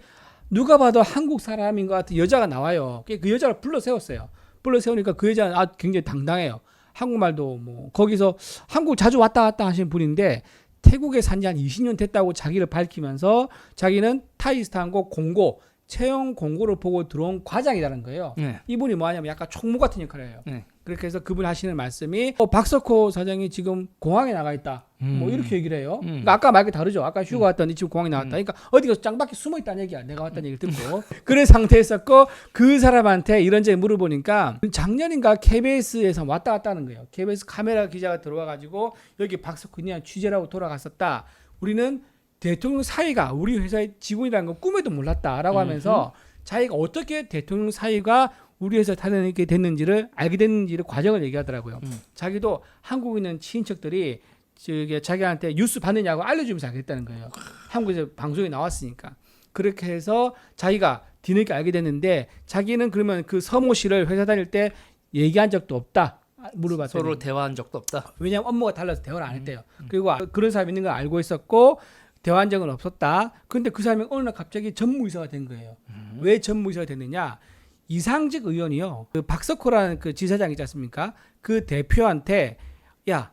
누가 봐도 한국 사람인 것 같은 여자가 나와요. 그 여자를 불러 세웠어요. 불러 세우니까 그 여자는 굉장히 당당해요. 한국말도 뭐 거기서 한국 자주 왔다 갔다 하시는 분인데 태국에 산지 한 20년 됐다고 자기를 밝히면서 자기는 타이스트 항공 공고 채용 공고를 보고 들어온 과장이라는 거예요. 네. 이분이 뭐하냐면 약간 총무 같은 역할을 해요. 네. 그렇게 해서 그분이 하시는 말씀이 박석호 사장이 지금 공항에 나가 있다. 뭐 이렇게 얘기를 해요. 그러니까 아까 말이 다르죠. 아까 휴가 갔더니 지금 공항에 나왔다. 그러니까 어디 가서 짱밖에 숨어 있다는 얘기야. 내가 왔다는 얘기를 듣고 그런 상태였었고 그 사람한테 이런저런 물어보니까 작년인가 KBS에서 왔다 갔다 하는 거예요. KBS 카메라 기자가 들어와 가지고 여기 박석훈이야 취재라고 돌아갔었다. 우리는 대통령 사위가 우리 회사의 직원이라는 거 꿈에도 몰랐다라고 하면서 자기가 어떻게 대통령 사위가 우리 회사 다니게 됐는지를 알게 됐는지를 과정을 얘기하더라고요. 자기도 한국에 있는 친인척들이 자기한테 뉴스 봤느냐고 알려주면서 알게 됐다는 거예요. 한국에서 방송에 나왔으니까. 그렇게 해서 자기가 뒤늦게 알게 됐는데 자기는 그러면 그 서모 씨를 회사 다닐 때 얘기한 적도 없다. 물어봤더니 서로 대화한 적도 없다. 왜냐하면 업무가 달라서 대화를 안 했대요. 그리고 그런 사람이 있는 걸 알고 있었고 대화한 적은 없었다. 그런데 그 사람이 어느 날 갑자기 전무이사가 된 거예요. 왜 전무이사가 됐느냐? 이상직 의원이요. 그 박석호라는 그 지사장 있지 않습니까? 그 대표한테 야,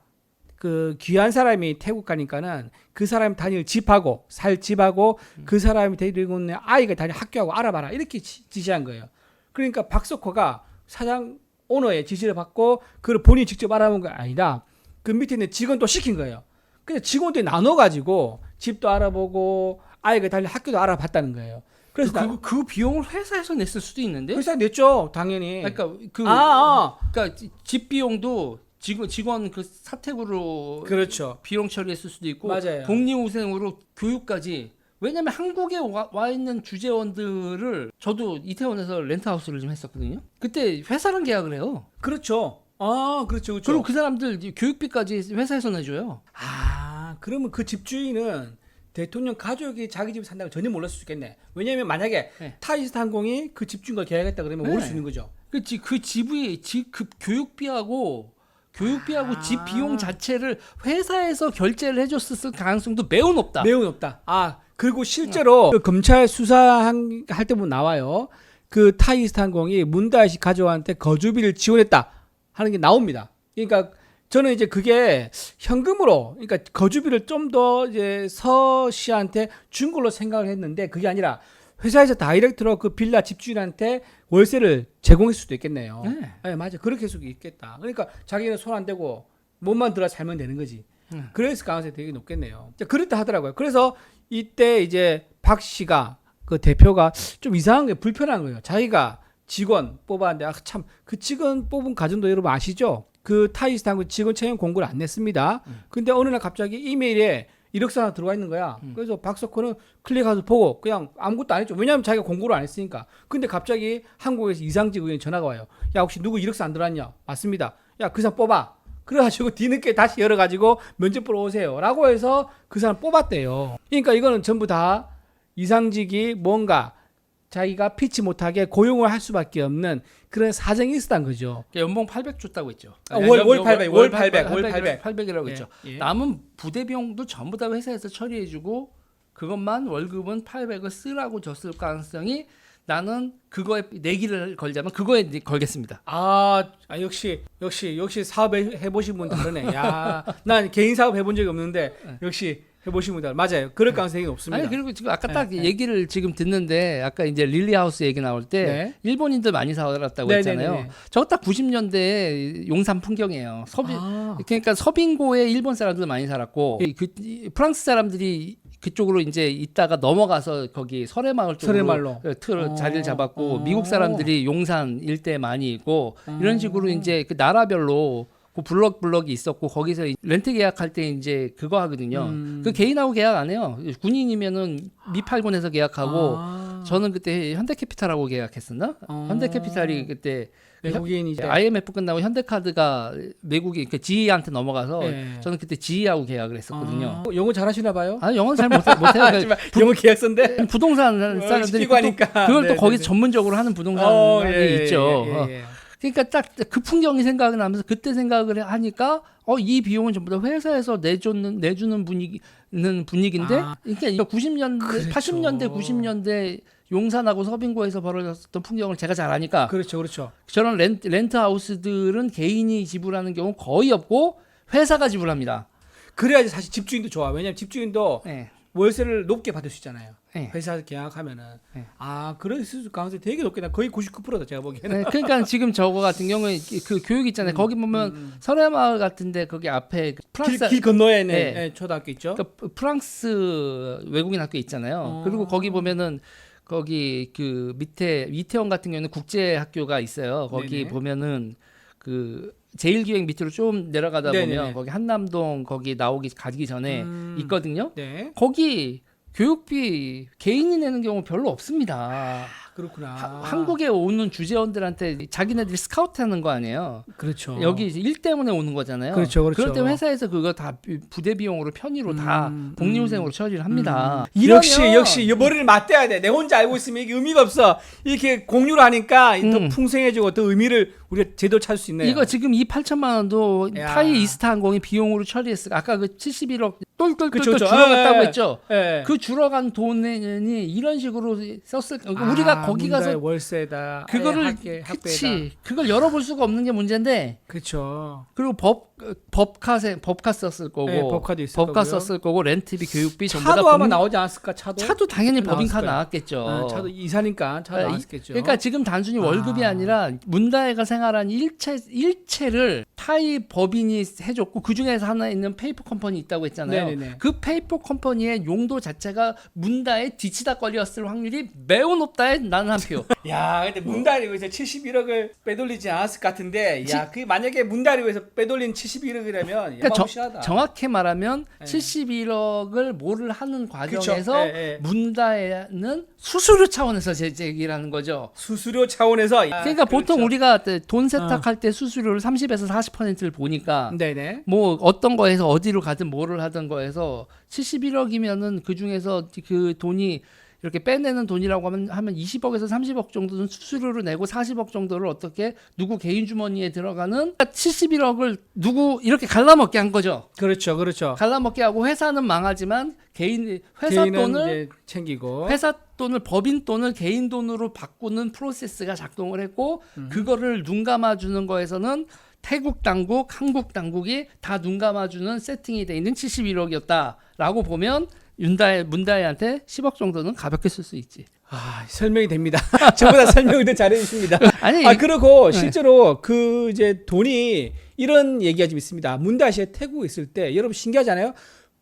그 귀한 사람이 태국 가니까는 그 사람 다닐 집하고 살 집하고 그 사람이 데리고 있는 아이가 다닐 학교하고 알아봐라. 이렇게 지시한 거예요. 그러니까 박석호가 사장 오너의 지시를 받고 그걸 본인이 직접 알아본 게 아니라 그 밑에 있는 직원도 시킨 거예요. 근데 직원들이 나눠가지고 집도 알아보고 아이가 다닐 학교도 알아봤다는 거예요. 그래서 그 비용을 회사에서 냈을 수도 있는데. 회사 냈죠, 당연히. 그러니까 그러니까 집 비용도 직원 그 사택으로 그렇죠. 비용 처리했을 수도 있고 맞아요. 복리후생으로 교육까지. 왜냐면 한국에 와 있는 주재원들을 저도 이태원에서 렌트하우스를 좀 했었거든요. 그때 회사랑 계약을 해요. 그렇죠. 그렇죠. 그리고 그 사람들 교육비까지 회사에서 내줘요. 그러면 그 집주인은 대통령 가족이 자기 집에 산다고 전혀 몰랐을 수 있겠네. 왜냐하면 만약에 네. 타이스트 항공이 그 집주인과 계약했다 그러면 모를 수 있는 거죠. 그 집이 그 교육비하고 집 비용 자체를 회사에서 결제를 해줬을 가능성도 매우 높다. 매우 높다. 그리고 실제로 그 검찰 수사할 때 보면 나와요. 그 타이스트 항공이 문다이시 가족한테 거주비를 지원했다 하는 게 나옵니다. 그러니까 저는 이제 그게 현금으로, 그러니까 거주비를 좀 더 이제 서 씨한테 준 걸로 생각을 했는데 그게 아니라 회사에서 다이렉트로 그 빌라 집주인한테 월세를 제공했을 수도 있겠네요. 네, 맞아. 그렇게 할 수도 있겠다. 그러니까 자기는 손 안 대고 몸만 들어 살면 되는 거지. 그랬을 가능성이 되게 높겠네요. 그렇다 하더라고요. 그래서 이때 이제 박 씨가 그 대표가 좀 이상한 게 불편한 거예요. 자기가 직원 뽑았는데 참 그 직원 뽑은 과정도 여러분 아시죠? 그 타이스트 항공 직원 채용 공고를 안 냈습니다. 근데 어느 날 갑자기 이메일에 이력서 하나 들어와 있는 거야. 그래서 박석호는 클릭해서 보고 그냥 아무것도 안 했죠. 왜냐하면 자기가 공고를 안 했으니까. 근데 갑자기 한국에서 이상직 의원이 전화가 와요. 야, 혹시 누구 이력서 안 들어왔냐? 맞습니다. 야, 그 사람 뽑아. 그래가지고 뒤늦게 다시 열어가지고 면접 보러 오세요. 라고 해서 그 사람 뽑았대요. 그러니까 이거는 전부 다 이상직이 뭔가 자기가 피치 못하게 고용을 할 수밖에 없는 그런 사정이 있었던 거죠. 연봉 800 줬다고 했죠. 월 800, 월 800. 800이라고 했죠. 남은 부대 비용도 전부 다 회사에서 처리해주고 그것만 월급은 800을 쓰라고 줬을 가능성이 나는 그거에 내기를 걸자면 그거에 걸겠습니다. 역시 사업 해보신 분 다르네. 야, 난 개인 사업 해본 적이 없는데 역시 해보신 분들 맞아요. 그럴 가능성이 높습니다. 아니 그리고 지금 아까 딱 얘기를 지금 듣는데 아까 이제 릴리하우스 얘기 나올 때 일본인들 많이 살았다고 했잖아요. 저거 딱 90년대 용산 풍경이에요. 그러니까 서빙고에 일본 사람들 많이 살았고 프랑스 사람들이 그쪽으로 이제 있다가 넘어가서 거기 설해마을 쪽으로 자리를 잡았고 미국 사람들이 용산 일대에 많이 있고 이런 식으로 이제 그 나라별로 그 블럭이 있었고 거기서 렌트 계약할 때 이제 그거 하거든요. 그 개인하고 계약 안 해요. 군인이면은 미팔군에서 계약하고 저는 그때 현대캐피탈하고 계약했었나? 현대캐피탈이 그때 외국인이제 IMF 끝나고 현대카드가 외국인 그 GE한테 넘어가서 저는 그때 GE하고 계약을 했었거든요. 영어 잘하시나 봐요? 영어 잘 못해요. 영어 계약서인데 부동산 사람들이 그걸 또 거기서 전문적으로 하는 부동산이 있죠. 그러니까 딱 그 풍경이 생각이 나면서 그때 생각을 하니까 이 비용은 전부 다 회사에서 내주는 분위기인데 그러니까 90년대, 그렇죠. 80년대, 90년대 용산하고 서빙고에서 벌어졌던 풍경을 제가 잘 아니까 그렇죠. 저런 렌트 하우스들은 개인이 지불하는 경우 거의 없고 회사가 지불합니다. 그래야지 사실 집주인도 좋아. 왜냐면 집주인도 월세를 높게 받을 수 있잖아요. 네. 회사에서 계약하면은. 네. 아, 그럴 가능성이 되게 높겠다. 거의 99%다 제가 보기에는. 네, 그러니까 지금 저거 같은 경우에 그 교육 있잖아요. 거기 보면 설해마을 같은데 거기 앞에 프랑스 길 건너에 있는 네. 네, 초등학교 있죠. 그러니까 프랑스 외국인 학교 있잖아요. 그리고 거기 보면은 거기 그 밑에 이태원 같은 경우는 국제 학교가 있어요. 거기 네네. 보면은 그 제1기획 밑으로 좀 내려가다 네네네. 보면 거기 한남동 거기 가기 전에 있거든요. 네. 거기 교육비 개인이 내는 경우 별로 없습니다. 그렇구나. 한국에 오는 주재원들한테 자기네들이 스카우트하는 거 아니에요. 그렇죠. 여기 일 때문에 오는 거잖아요. 그렇죠, 그렇죠. 그럴 때 회사에서 그거 다 부대 비용으로 편의로 다 복리후생으로 처리를 합니다. 역시 이 머리를 맞대야 돼. 내 혼자 알고 있으면 이게 의미가 없어. 이렇게 공유를 하니까 더 풍성해지고 더 의미를 우리가 제대로 찾을 수 있네요. 이거 지금 2,800만 원도 야. 타이 이스타항공이 비용으로 처리했어. 아까 그 71억 똘똘똘 그쵸, 그쵸. 줄어갔다고 예, 했죠. 예. 그 줄어간 돈이 이런 식으로 썼을 우리가 거기 가서 월세다. 그거를 학배다. 그치 그걸 열어볼 수가 없는 게 문제인데. 그렇죠. 그리고 법카 썼을 거고, 네, 법카도 있을 법카 거고요. 썼을 거고, 렌트비, 교육비 전부 다 차도 아마 나오지 않았을까? 차도 당연히 법인카 나왔을 거예요. 나왔겠죠. 차도 이사니까 차도 나왔겠죠. 그러니까 지금 단순히 월급이 아니라 문다혜가 생활한 일체를 타이 법인이 해줬고 그 중에서 하나 있는 페이퍼 컴퍼니 있다고 했잖아요. 네네네. 그 페이퍼 컴퍼니의 용도 자체가 문다혜 뒤치다거리였을 확률이 매우 높다에 나는 한 표. 야, 근데 문다리고에서 71억을 빼돌리지 않았을 것 같은데, 야, 그 만약에 문다리고에서 빼돌린 71억이라면 그러니까 무시하다. 정확히 말하면 71억을 뭐를 하는 과정에서 문다혜는 수수료 차원에서 제기를 하는 거죠. 수수료 차원에서. 그러니까 보통 우리가 돈 세탁할 때 수수료를 30에서 40%를 보니까 네네. 뭐 어떤 거에서 어디로 가든 뭐를 하든 거에서 71억이면은 그 중에서 그 돈이 이렇게 빼내는 돈이라고 하면 20억에서 30억 정도는 수수료로 내고 40억 정도를 어떻게 누구 개인 주머니에 들어가는 71억을 누구 이렇게 갈라먹게 한 거죠. 그렇죠, 그렇죠. 갈라먹게 하고 회사는 망하지만 회사 돈을 이제 챙기고. 회사 돈을 법인 돈을 개인 돈으로 바꾸는 프로세스가 작동을 했고 그거를 눈 감아주는 거에서는 태국 당국, 한국 당국이 다 눈 감아주는 세팅이 돼 있는 71억이었다라고 보면 문다혜한테 10억 정도는 가볍게 쓸 수 있지. 아, 설명이 됩니다. 저보다 설명을 더 잘해주십니다. 아니, 그리고 실제로 그 이제 돈이 이런 얘기가 좀 있습니다. 문다혜 씨가 태국에 있을 때 여러분 신기하잖아요.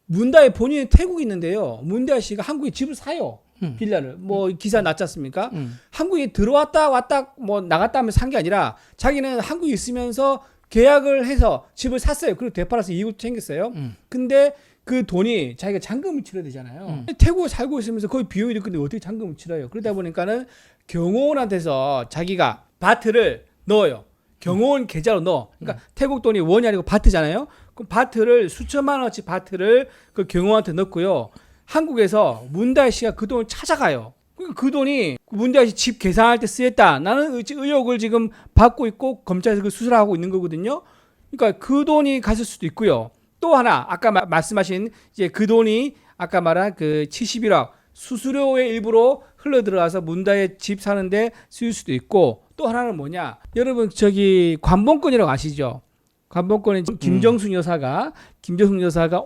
문다혜 본인이 태국에 있는데요. 문다혜 씨가 한국에 집을 사요. 빌라를 뭐 기사 났지 않습니까? 한국에 들어왔다 왔다 뭐 나갔다 하면 산 게 아니라 자기는 한국에 있으면서 계약을 해서 집을 샀어요. 그리고 되팔아서 이익을 챙겼어요. 근데 그 돈이 자기가 잔금을 치러야 되잖아요. 태국에 살고 있으면서 거의 비용이 있는데 어떻게 잔금을 치러요? 그러다 보니까는 경호원한테서 자기가 바트를 넣어요. 경호원 계좌로 넣어. 그러니까 태국 돈이 원이 아니고 바트잖아요. 그럼 바트를 수천만 원어치 바트를 그 경호원한테 넣고요. 한국에서 문다혜 씨가 그 돈을 찾아가요. 그 돈이 문다혜 씨 집 계산할 때 쓰였다. 나는 의혹을 지금 받고 있고 검찰에서 그 수사하고 있는 거거든요. 그러니까 그 돈이 갔을 수도 있고요. 또 하나 아까 말씀하신 이제 그 돈이 아까 말한 그 71억 수수료의 일부로 흘러 들어가서 문다혜 집 사는데 쓰일 수도 있고 또 하나는 뭐냐? 여러분 저기 관본권이라고 아시죠? 관본권은 김정숙 여사가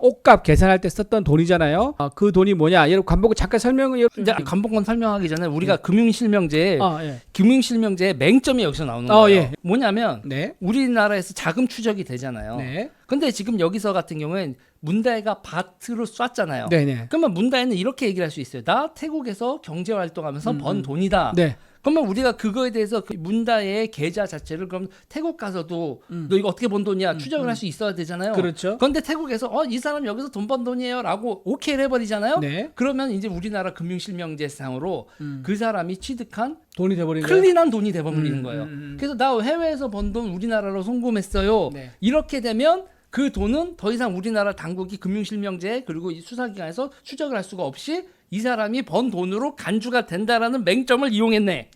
옷값 계산할 때 썼던 돈이잖아요. 그 돈이 뭐냐? 여러분 관본권 잠깐 설명을 이제 관본권 설명하기 전에 우리가 금융실명제에 예. 금융실명제의 맹점이 여기서 나오는 거예요. 예. 뭐냐면 네. 우리나라에서 자금 추적이 되잖아요. 네. 근데 지금 여기서 같은 경우엔 문다혜가 바트로 쐈잖아요. 네네. 그러면 문다혜는 이렇게 얘기를 할 수 있어요. 나 태국에서 경제 활동하면서 번 돈이다. 네. 그러면 우리가 그거에 대해서 그 문다혜의 계좌 자체를 그럼 태국 가서도 너 이거 어떻게 번 돈이야 추적을 할 수 있어야 되잖아요. 그렇죠. 그런데 태국에서 이 사람 여기서 돈 번 돈이에요라고 오케이를 해버리잖아요. 네. 그러면 이제 우리나라 금융실명제상으로 그 사람이 취득한 돈이 돼버린 거예요. 클린한 돈이 돼버리는 거예요. 그래서 나 해외에서 번 돈 우리나라로 송금했어요. 네. 이렇게 되면 그 돈은 더 이상 우리나라 당국이 금융실명제 그리고 이 수사기관에서 추적을 할 수가 없이 이 사람이 번 돈으로 간주가 된다라는 맹점을 이용했네.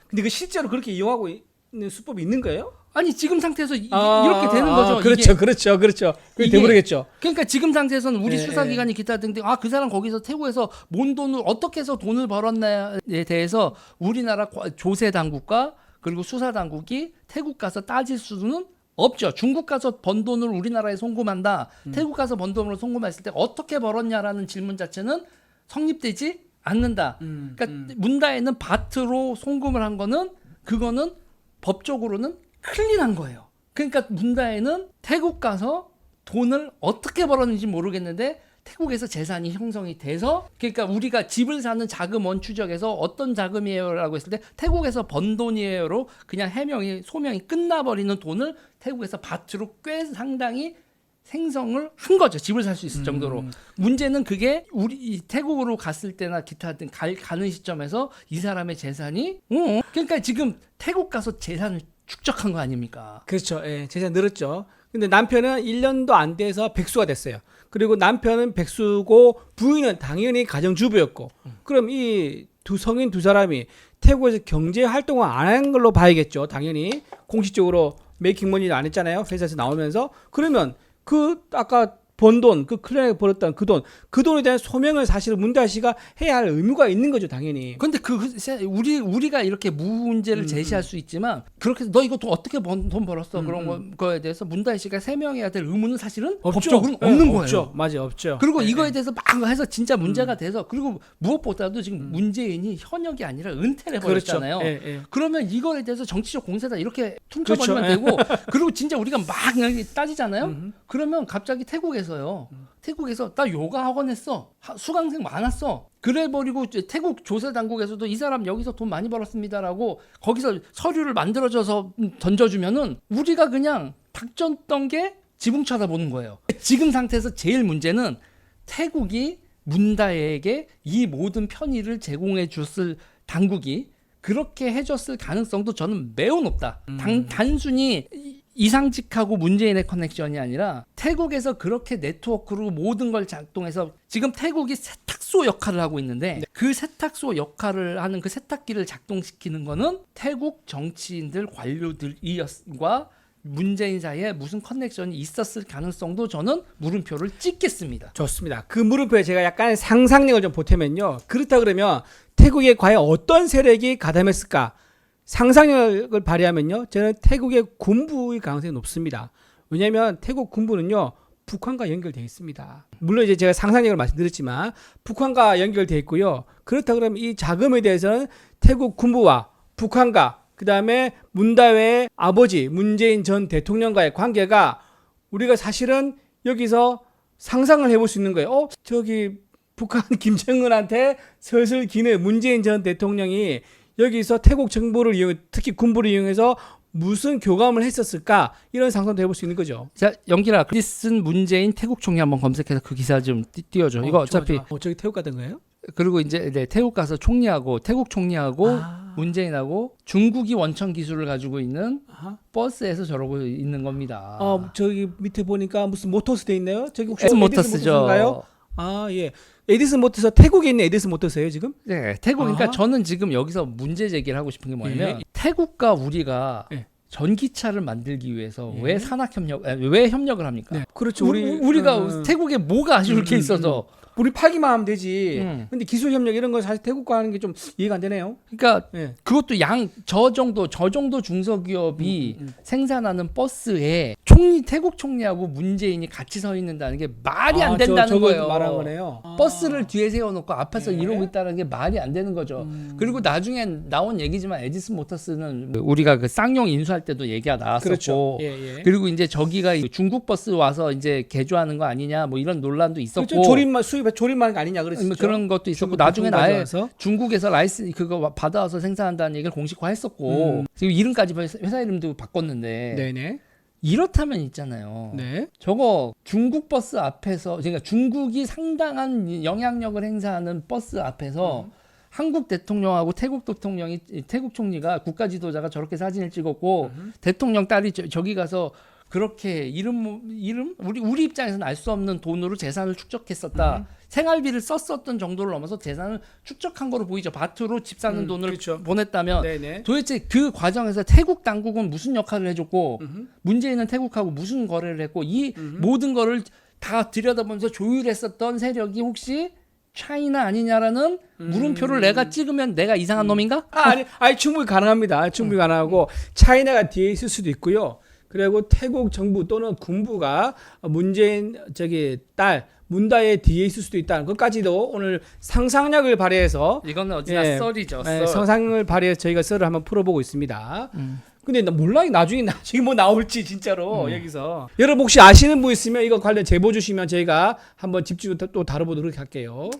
근데 그 실제로 그렇게 이용하고 있는 수법이 있는 거예요? 아니 지금 상태에서 이렇게 되는 거죠. 그렇죠, 이게. 그렇죠. 그게 이게- 돼버리겠죠. 그러니까 지금 상태에서는 우리 예, 수사기관이 기타 등등 그 사람 거기서 태국에서 뭔 돈을 어떻게 해서 돈을 벌었나에 대해서 우리나라 조세 당국과 그리고 수사 당국이 태국 가서 따질 수는 없죠. 중국 가서 번 돈을 우리나라에 송금한다. 태국 가서 번 돈으로 송금했을 때 어떻게 벌었냐라는 질문 자체는 성립되지 않는다. 그러니까 문다에는 바트로 송금을 한 거는 그거는 법적으로는 클린한 거예요. 그러니까 문다에는 태국 가서 돈을 어떻게 벌었는지 모르겠는데 태국에서 재산이 형성이 돼서 그러니까 우리가 집을 사는 자금원 추적에서 어떤 자금이에요라고 했을 때 태국에서 번 돈이에요로 그냥 해명이 소명이 끝나버리는 돈을 태국에서 바트로 꽤 상당히 생성을 한 거죠. 집을 살 수 있을 정도로. 문제는 그게 우리 태국으로 갔을 때나 기타 등 가는 시점에서 이 사람의 재산이 그러니까 지금 태국 가서 재산을 축적한 거 아닙니까? 그렇죠. 예, 재산 늘었죠. 근데 남편은 1년도 안 돼서 백수가 됐어요. 그리고 남편은 백수고 부인은 당연히 가정주부였고 그럼 이 두 성인 두 사람이 태국에서 경제 활동을 안 한 걸로 봐야겠죠. 당연히 공식적으로 메이킹머니도 안 했잖아요. 회사에서 나오면서. 그러면 그 아까 번 돈, 그 클랜에 벌었던 그 돈에 대한 소명을 사실 문다 씨가 해야 할 의무가 있는 거죠, 당연히. 근데 우리가 이렇게 문제를 제시할 수 있지만 그렇게 해서 너 이거 돈 어떻게 돈 벌었어 그런 거에 대해서 문다희 씨가 세명해야 될 의무는 사실은 법적으로는 없는 거예요. 없죠. 맞아요, 없죠. 그리고 이거에 대해서 막 해서 진짜 문제가 돼서 그리고 무엇보다도 지금 문재인이 현역이 아니라 은퇴를 해버렸잖아요. 그렇죠. 예. 그러면 이거에 대해서 정치적 공세다 이렇게 퉁쳐버리면 되고 그리고 진짜 우리가 막 따지잖아요. 그러면 갑자기 태국에서 나 요가 학원 했어. 수강생 많았어. 그래버리고 태국 조사 당국에서도 이 사람 여기서 돈 많이 벌었습니다라고 거기서 서류를 만들어줘서 던져주면은 우리가 그냥 닥쳤던 게 지붕 쳐다보는 거예요. 지금 상태에서 제일 문제는 태국이 문다에게 이 모든 편의를 제공해 줬을 당국이 그렇게 해줬을 가능성도 저는 매우 높다. 단순히 이상직하고 문재인의 커넥션이 아니라 태국에서 그렇게 네트워크로 모든 걸 작동해서 지금 태국이 세탁소 역할을 하고 있는데 그 세탁소 역할을 하는 그 세탁기를 작동시키는 거는 태국 정치인들 관료들과 문재인 사이에 무슨 커넥션이 있었을 가능성도 저는 물음표를 찍겠습니다. 좋습니다. 그 물음표에 제가 약간 상상력을 좀 보태면요. 그렇다 그러면 태국에 과연 어떤 세력이 가담했을까? 상상력을 발휘하면요. 저는 태국의 군부의 가능성이 높습니다. 왜냐하면 태국 군부는요. 북한과 연결되어 있습니다. 물론 이제 제가 상상력을 말씀드렸지만 북한과 연결되어 있고요. 그렇다 그러면 이 자금에 대해서는 태국 군부와 북한과 그 다음에 문다회의 아버지 문재인 전 대통령과의 관계가 우리가 사실은 여기서 상상을 해볼 수 있는 거예요. 저기 북한 김정은한테 슬슬 기는 문재인 전 대통령이 여기서 태국 정부를 이용해 특히 군부를 이용해서 무슨 교감을 했었을까 이런 상상도 해볼 수 있는 거죠. 자, 영길아, 크리슨 문재인 태국 총리 한번 검색해서 그 기사 좀 띄워줘. 이거 어차피 좋아. 저기 태국 가던 거예요? 그리고 이제 태국 가서 태국 총리하고 문재인하고 중국이 원천 기술을 가지고 있는 버스에서 저러고 있는 겁니다. 저기 밑에 보니까 무슨 모터스 돼 있네요. 저기 혹시 에디슨 모터스죠. 예. 에디슨 모터스 태국에 있는 에디슨 모터스예요 지금? 네, 태국. 그러니까 저는 지금 여기서 문제 제기를 하고 싶은 게 뭐냐면 태국과 우리가 전기차를 만들기 위해서 왜 협력을 합니까? 네. 그렇죠. 우리가 태국에 뭐가 아쉬울 게 있어서 우리 팔기만 하면 되지. 근데 기술 협력 이런 건 사실 태국과 하는 게 좀 이해가 안 되네요. 그러니까 그것도 저 정도 중소기업이 생산하는 버스에 태국 총리하고 문재인이 같이 서 있는다는 게 말이 안 된다는 거예요. 말한 거네요. 버스를 뒤에 세워놓고 앞에서 이러고 있다는 게 말이 안 되는 거죠. 그리고 나중에 나온 얘기지만 에디슨 모터스는 우리가 그 쌍용 인수할 때도 얘기가 나왔었고, 그렇죠. 그리고 이제 저기가 중국 버스 와서 이제 개조하는 거 아니냐 뭐 이런 논란도 있었고, 그렇죠. 조립만 아니냐 그랬었죠. 그런 것도 있었고, 나중에 아예 중국에서 라이센스 그거 받아와서 생산한다는 얘기를 공식화했었고, 지금 이름까지 회사 이름도 바꿨는데. 네네. 이렇다면 있잖아요. 네. 저거 중국 버스 앞에서, 그러니까 중국이 상당한 영향력을 행사하는 버스 앞에서 한국 대통령하고 태국 대통령이, 태국 총리가 국가 지도자가 저렇게 사진을 찍었고 대통령 딸이 저기 가서 그렇게 우리 입장에서는 알 수 없는 돈으로 재산을 축적했었다. 생활비를 썼었던 정도를 넘어서 재산을 축적한 거로 보이죠. 바트로 집 사는 돈을 보냈다면 네네. 도대체 그 과정에서 태국 당국은 무슨 역할을 해줬고 문재인은 태국하고 무슨 거래를 했고 이 모든 거를 다 들여다보면서 조율했었던 세력이 혹시 차이나 아니냐라는 물음표를 내가 찍으면 내가 이상한 놈인가? 아니 충분히 가능합니다. 충분히 가능하고 차이나가 뒤에 있을 수도 있고요. 그리고 태국 정부 또는 군부가 문재인 딸 문다의 뒤에 있을 수도 있다는 것까지도 오늘 상상력을 발휘해서 이거는 어디나 썰이죠. 썰. 상상을 발휘해서 저희가 썰을 한번 풀어보고 있습니다. 근데 나 몰라 나중에 뭐 나올지 진짜로 여기서 여러분 혹시 아시는 분 있으면 이거 관련 제보 주시면 저희가 한번 집중해서 또 다뤄보도록 할게요.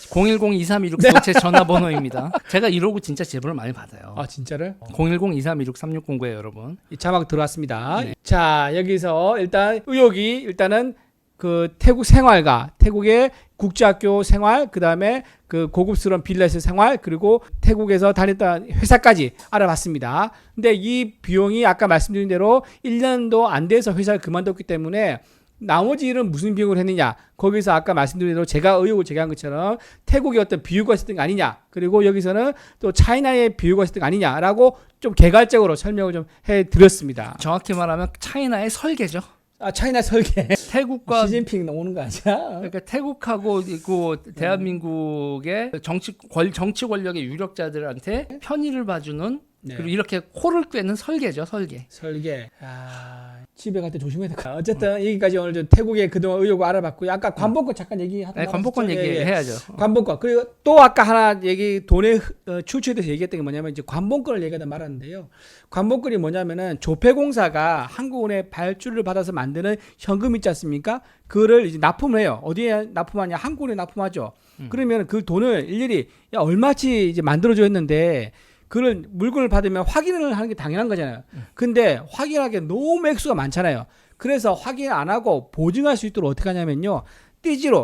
010-2326 제 전화번호입니다. 제가 이러고 진짜 제보를 많이 받아요. 아 진짜를? 010-2326-3609에 여러분. 이 자막 들어왔습니다. 네. 자 여기서 일단 의혹이 일단은 그 태국 생활과 태국의 국제학교 생활, 그 다음에 그 고급스러운 빌라에서 생활, 그리고 태국에서 다녔던 회사까지 알아봤습니다. 근데 이 비용이 아까 말씀드린 대로 1년도 안 돼서 회사를 그만뒀기 때문에 나머지 일은 무슨 비용을 했느냐, 거기서 아까 말씀드린 대로 제가 의혹을 제기한 것처럼 태국의 어떤 비유가 있었던 거 아니냐, 그리고 여기서는 또 차이나의 비유가 있었던 거 아니냐라고 좀 개괄적으로 설명을 좀 해드렸습니다. 정확히 말하면 차이나의 설계죠. 아 차이나 설계. 태국과 시진핑 오는 거 아니야? 그러니까 태국하고 대한민국의 정치 권력의 유력자들한테 편의를 봐주는 그리고 이렇게 코를 꿰는 설계죠, 설계. 집에 갈 때 조심해야 될 것 같아요. 어쨌든 여기까지 오늘 좀 태국의 그동안 의혹을 알아봤고요. 아까 관본권 잠깐 얘기하던 거. 관본권 얘기해야죠. 관본권. 그리고 또 아까 하나 돈의 출처에 대해서 얘기했던 게 뭐냐면 이제 관본권을 얘기하다 말았는데요. 관본권이 뭐냐면은 조폐공사가 한국은행 발주를 받아서 만드는 현금 있지 않습니까? 그거를 이제 납품을 해요. 어디에 납품하냐? 한국은행에 납품하죠. 그러면 그 돈을 일일이 얼마치 이제 만들어줘 했는데 그걸 물건을 받으면 확인을 하는 게 당연한 거잖아요. 근데 확인하기에 너무 액수가 많잖아요. 그래서 확인 안 하고 보증할 수 있도록 어떻게 하냐면요.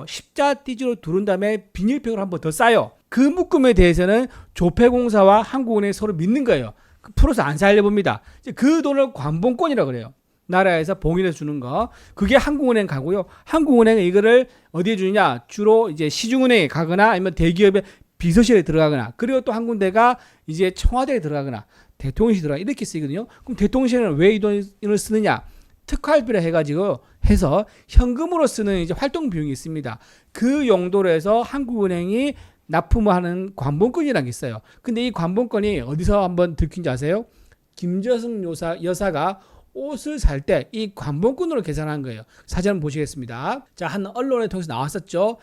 십자 띠지로 두른 다음에 비닐팩으로 한 번 더 싸요. 그 묶음에 대해서는 조폐공사와 한국은행이 서로 믿는 거예요. 풀어서 안 살려봅니다. 그 돈을 관본권이라고 그래요. 나라에서 봉인해서 주는 거. 그게 한국은행 가고요. 한국은행은 이거를 어디에 주느냐? 주로 이제 시중은행에 가거나 아니면 대기업의 비서실에 들어가거나, 그리고 또 한 군데가 이제 청와대에 들어가거나 대통령실에 들어가 이렇게 쓰거든요. 그럼 대통령실은 왜 이 돈을 쓰느냐? 특활비라 해서 현금으로 쓰는 이제 활동 비용이 있습니다. 그 용도로 해서 한국은행이 납품하는 관본권이라는 게 있어요. 근데 이 관본권이 어디서 한번 들킨지 아세요? 김저승 여사가 옷을 살 때 이 관본권으로 계산한 거예요. 사진 한번 보시겠습니다. 자, 한 언론을 통해서 나왔었죠.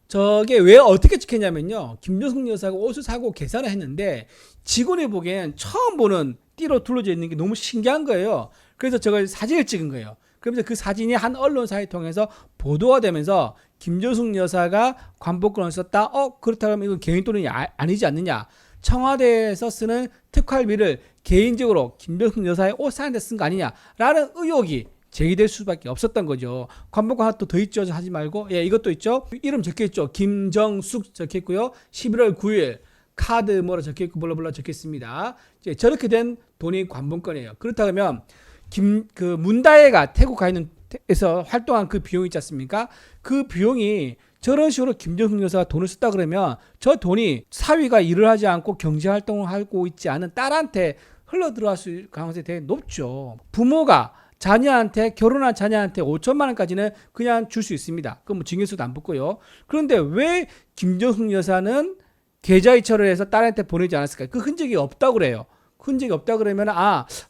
저게 왜 어떻게 찍혔냐면요. 김정숙 여사가 옷을 사고 계산을 했는데 직원이 보기엔 처음 보는 띠로 둘러져 있는 게 너무 신기한 거예요. 그래서 저걸 사진을 찍은 거예요. 그러면서 그 사진이 한 언론사에 통해서 보도가 되면서 김정숙 여사가 관본권을 썼다. 그렇다면 이건 개인 돈이 아니지 않느냐. 청와대에서 쓰는 특활비를 개인적으로 김정숙 여사의 옷 사는데 쓴 거 아니냐라는 의혹이 제기될 수밖에 없었던 거죠. 관본권 하나 또 더 있죠. 하지 말고. 이것도 있죠. 이름 적혀있죠. 김정숙 적혀있고요. 11월 9일 카드 뭐라 적혀있고 블라블라 적혀있습니다. 저렇게 된 돈이 관본권이에요. 그렇다면 문다혜가 태국 가 있는 에서 활동한 그 비용이 있지 않습니까? 그 비용이 저런 식으로 김정숙 여사가 돈을 썼다 그러면 저 돈이 사위가 일을 하지 않고 경제활동을 하고 있지 않은 딸한테 흘러 들어갈 수 있을 가능성이 되게 높죠. 부모가 자녀한테 결혼한 자녀한테 5천만 원까지는 그냥 줄 수 있습니다. 그럼 뭐 징계수도 안 붙고요. 그런데 왜 김정숙 여사는 계좌이체를 해서 딸한테 보내지 않았을까요? 그 흔적이 없다고 그래요. 흔적이 없다 그러면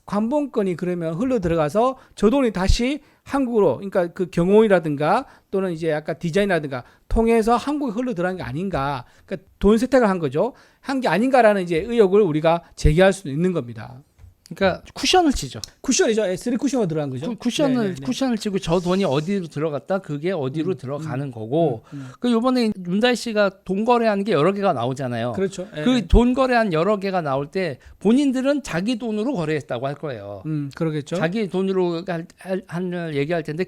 관본권이 그러면 흘러 들어가서 저 돈이 다시 한국으로, 그러니까 그 경호이라든가 또는 이제 아까 디자인이라든가 통해서 한국에 흘러 들어간 게 아닌가. 그러니까 돈 세탁을 한 거죠. 한 게 아닌가라는 이제 의혹을 우리가 제기할 수도 있는 겁니다. 그러니까 쿠션을 치죠. 쿠션이죠. S3 쿠션으로 들어간 거죠. 쿠션을 치고 저 돈이 어디로 들어갔다, 그게 어디로 들어가는 거고. 그 이번에 윤다희 씨가 돈 거래하는 게 여러 개가 나오잖아요. 그렇죠. 그 돈 거래한 여러 개가 나올 때 본인들은 자기 돈으로 거래했다고 할 거예요. 그러겠죠. 자기 돈으로 얘기할 텐데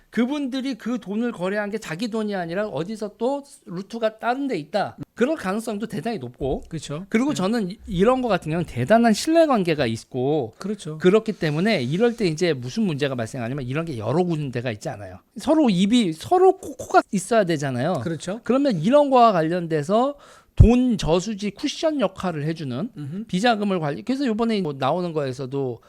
그분들이 그 돈을 거래한 게 자기 돈이 아니라 어디서 또 루트가 다른 데 있다. 그럴 가능성도 대단히 높고. 그렇죠. 그리고 저는 이런 거 같은 경우는 대단한 신뢰관계가 있고. 그렇죠. 그렇기 때문에 이럴 때 이제 무슨 문제가 발생하냐면 이런 게 여러 군데가 있지 않아요. 서로 코가 있어야 되잖아요. 그렇죠. 그러면 이런 거와 관련돼서 돈 저수지 쿠션 역할을 해주는 비자금을 그래서 이번에 뭐 나오는 거에서도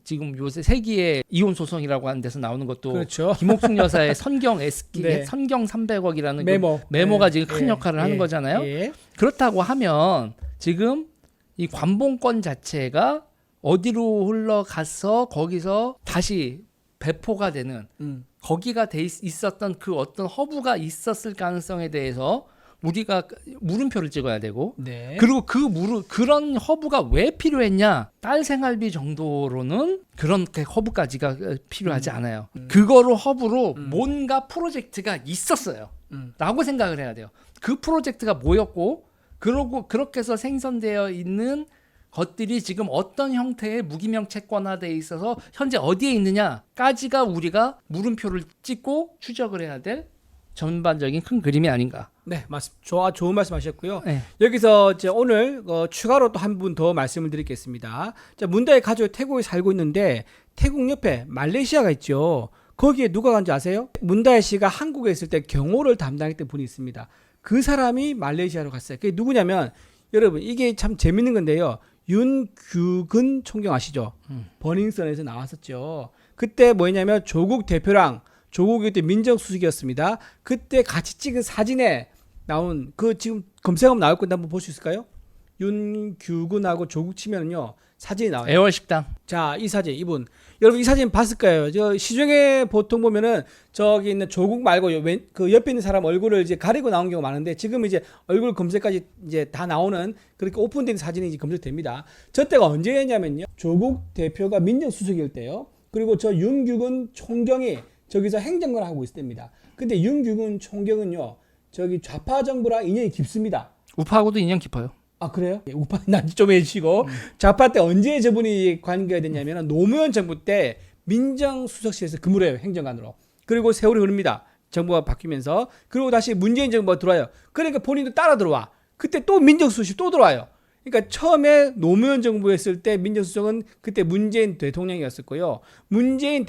지금 요새 세기의 이혼 소송이라고 하는 데서 나오는 것도 그렇죠. 김옥숙 여사의 선경 300억이라는 메모가 지금 큰 역할을 하는 거잖아요. 그렇다고 하면 지금 이 관본권 자체가 어디로 흘러가서 거기서 다시 배포가 되는 거기가 있었던 그 어떤 허브가 있었을 가능성에 대해서 우리가 물음표를 찍어야 되고 네. 그리고 그런 허브가 왜 필요했냐 딸 생활비 정도로는 그런 허브까지가 필요하지 않아요. 그거로 허브로 뭔가 프로젝트가 있었어요 라고 생각을 해야 돼요. 그 프로젝트가 뭐였고 그러고 그렇게 해서 생성되어 있는 것들이 지금 어떤 형태의 무기명 채권화되어 있어서 현재 어디에 있느냐까지가 우리가 물음표를 찍고 추적을 해야 될 전반적인 큰 그림이 아닌가. 네, 맞습니다. 좋은 말씀하셨고요. 네. 여기서 이제 오늘 추가로 또 한 분 더 말씀을 드리겠습니다. 자, 문다의 가족이 태국에 살고 있는데 태국 옆에 말레이시아가 있죠. 거기에 누가 간지 아세요? 문다혜 씨가 한국에 있을 때 경호를 담당했던 분이 있습니다. 그 사람이 말레이시아로 갔어요. 그게 누구냐면 여러분 이게 참 재밌는 건데요. 윤규근 총경 아시죠? 버닝썬에서 나왔었죠. 그때 뭐냐면 조국 대표랑 조국이 그때 민정수석이었습니다. 그때 같이 찍은 사진에 나온 그 지금 검색하면 나올 건데 한번 볼 수 있을까요? 윤규근하고 조국 치면은요 사진이 나와요. 애월식당. 자, 이 사진 이분 여러분 이 사진 봤을 거예요. 저 시중에 보통 보면은 저기 있는 조국 말고 그 옆에 있는 사람 얼굴을 이제 가리고 나온 경우가 많은데 지금 이제 얼굴 검색까지 이제 다 나오는 그렇게 오픈된 사진이 이제 검색됩니다. 저 때가 언제였냐면요. 조국 대표가 민정수석일 때요. 그리고 저 윤규근 총경이 저기서 행정관을 하고 있을 때입니다. 근데 윤규근 총경은요. 저기 좌파 정부랑 인연이 깊습니다. 우파하고도 인연 깊어요. 아 그래요? 우파 난지 좀 해주시고 좌파 때 언제 저분이 관계가 됐냐면 노무현 정부 때 민정수석실에서 근무를 해요. 행정관으로. 그리고 세월이 흐릅니다. 정부가 바뀌면서 그리고 다시 문재인 정부가 들어와요. 그러니까 본인도 따라 들어와. 그때 또 민정수석실 또 들어와요. 그러니까 처음에 노무현 정부였을 때 민정수석은 그때 문재인 대통령이었었고요. 문재인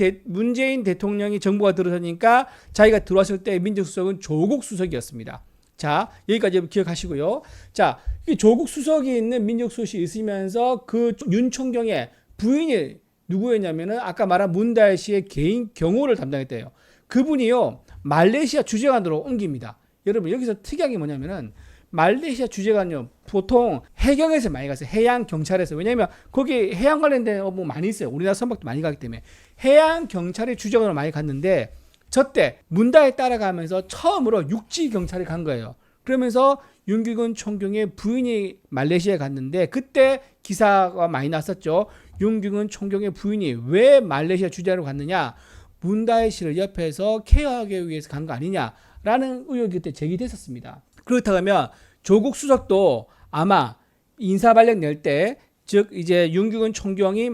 대통령이 정부가 들어서니까 자기가 들어왔을 때 민정수석은 조국 수석이었습니다. 자, 여기까지 기억하시고요. 자, 조국 수석이 있는 민정수석이 있으면서 그 윤 총경의 부인이 누구였냐면은 아까 말한 문다혜 씨의 개인 경호를 담당했대요. 그분이요, 말레이시아 주재관으로 옮깁니다. 여러분, 여기서 특이한 게 뭐냐면은 말레이시아 주재관요, 보통 해경에서 많이 갔어요. 해양 경찰에서. 왜냐면 거기 해양 관련된 뭐 많이 있어요. 우리나라 선박도 많이 가기 때문에. 해양 경찰의 주재관으로 많이 갔는데 저때 문다혜 따라가면서 처음으로 육지 경찰이 간 거예요. 그러면서 윤규근 총경의 부인이 말레이시아에 갔는데 그때 기사가 많이 났었죠. 윤규근 총경의 부인이 왜 말레이시아 주재관으로 갔느냐? 문다혜 씨를 옆에서 케어하기 위해서 간 거 아니냐라는 의혹이 그때 제기됐었습니다. 그렇다면 조국 수석도 아마 인사발령 낼 때, 즉 이제 윤규근 총경이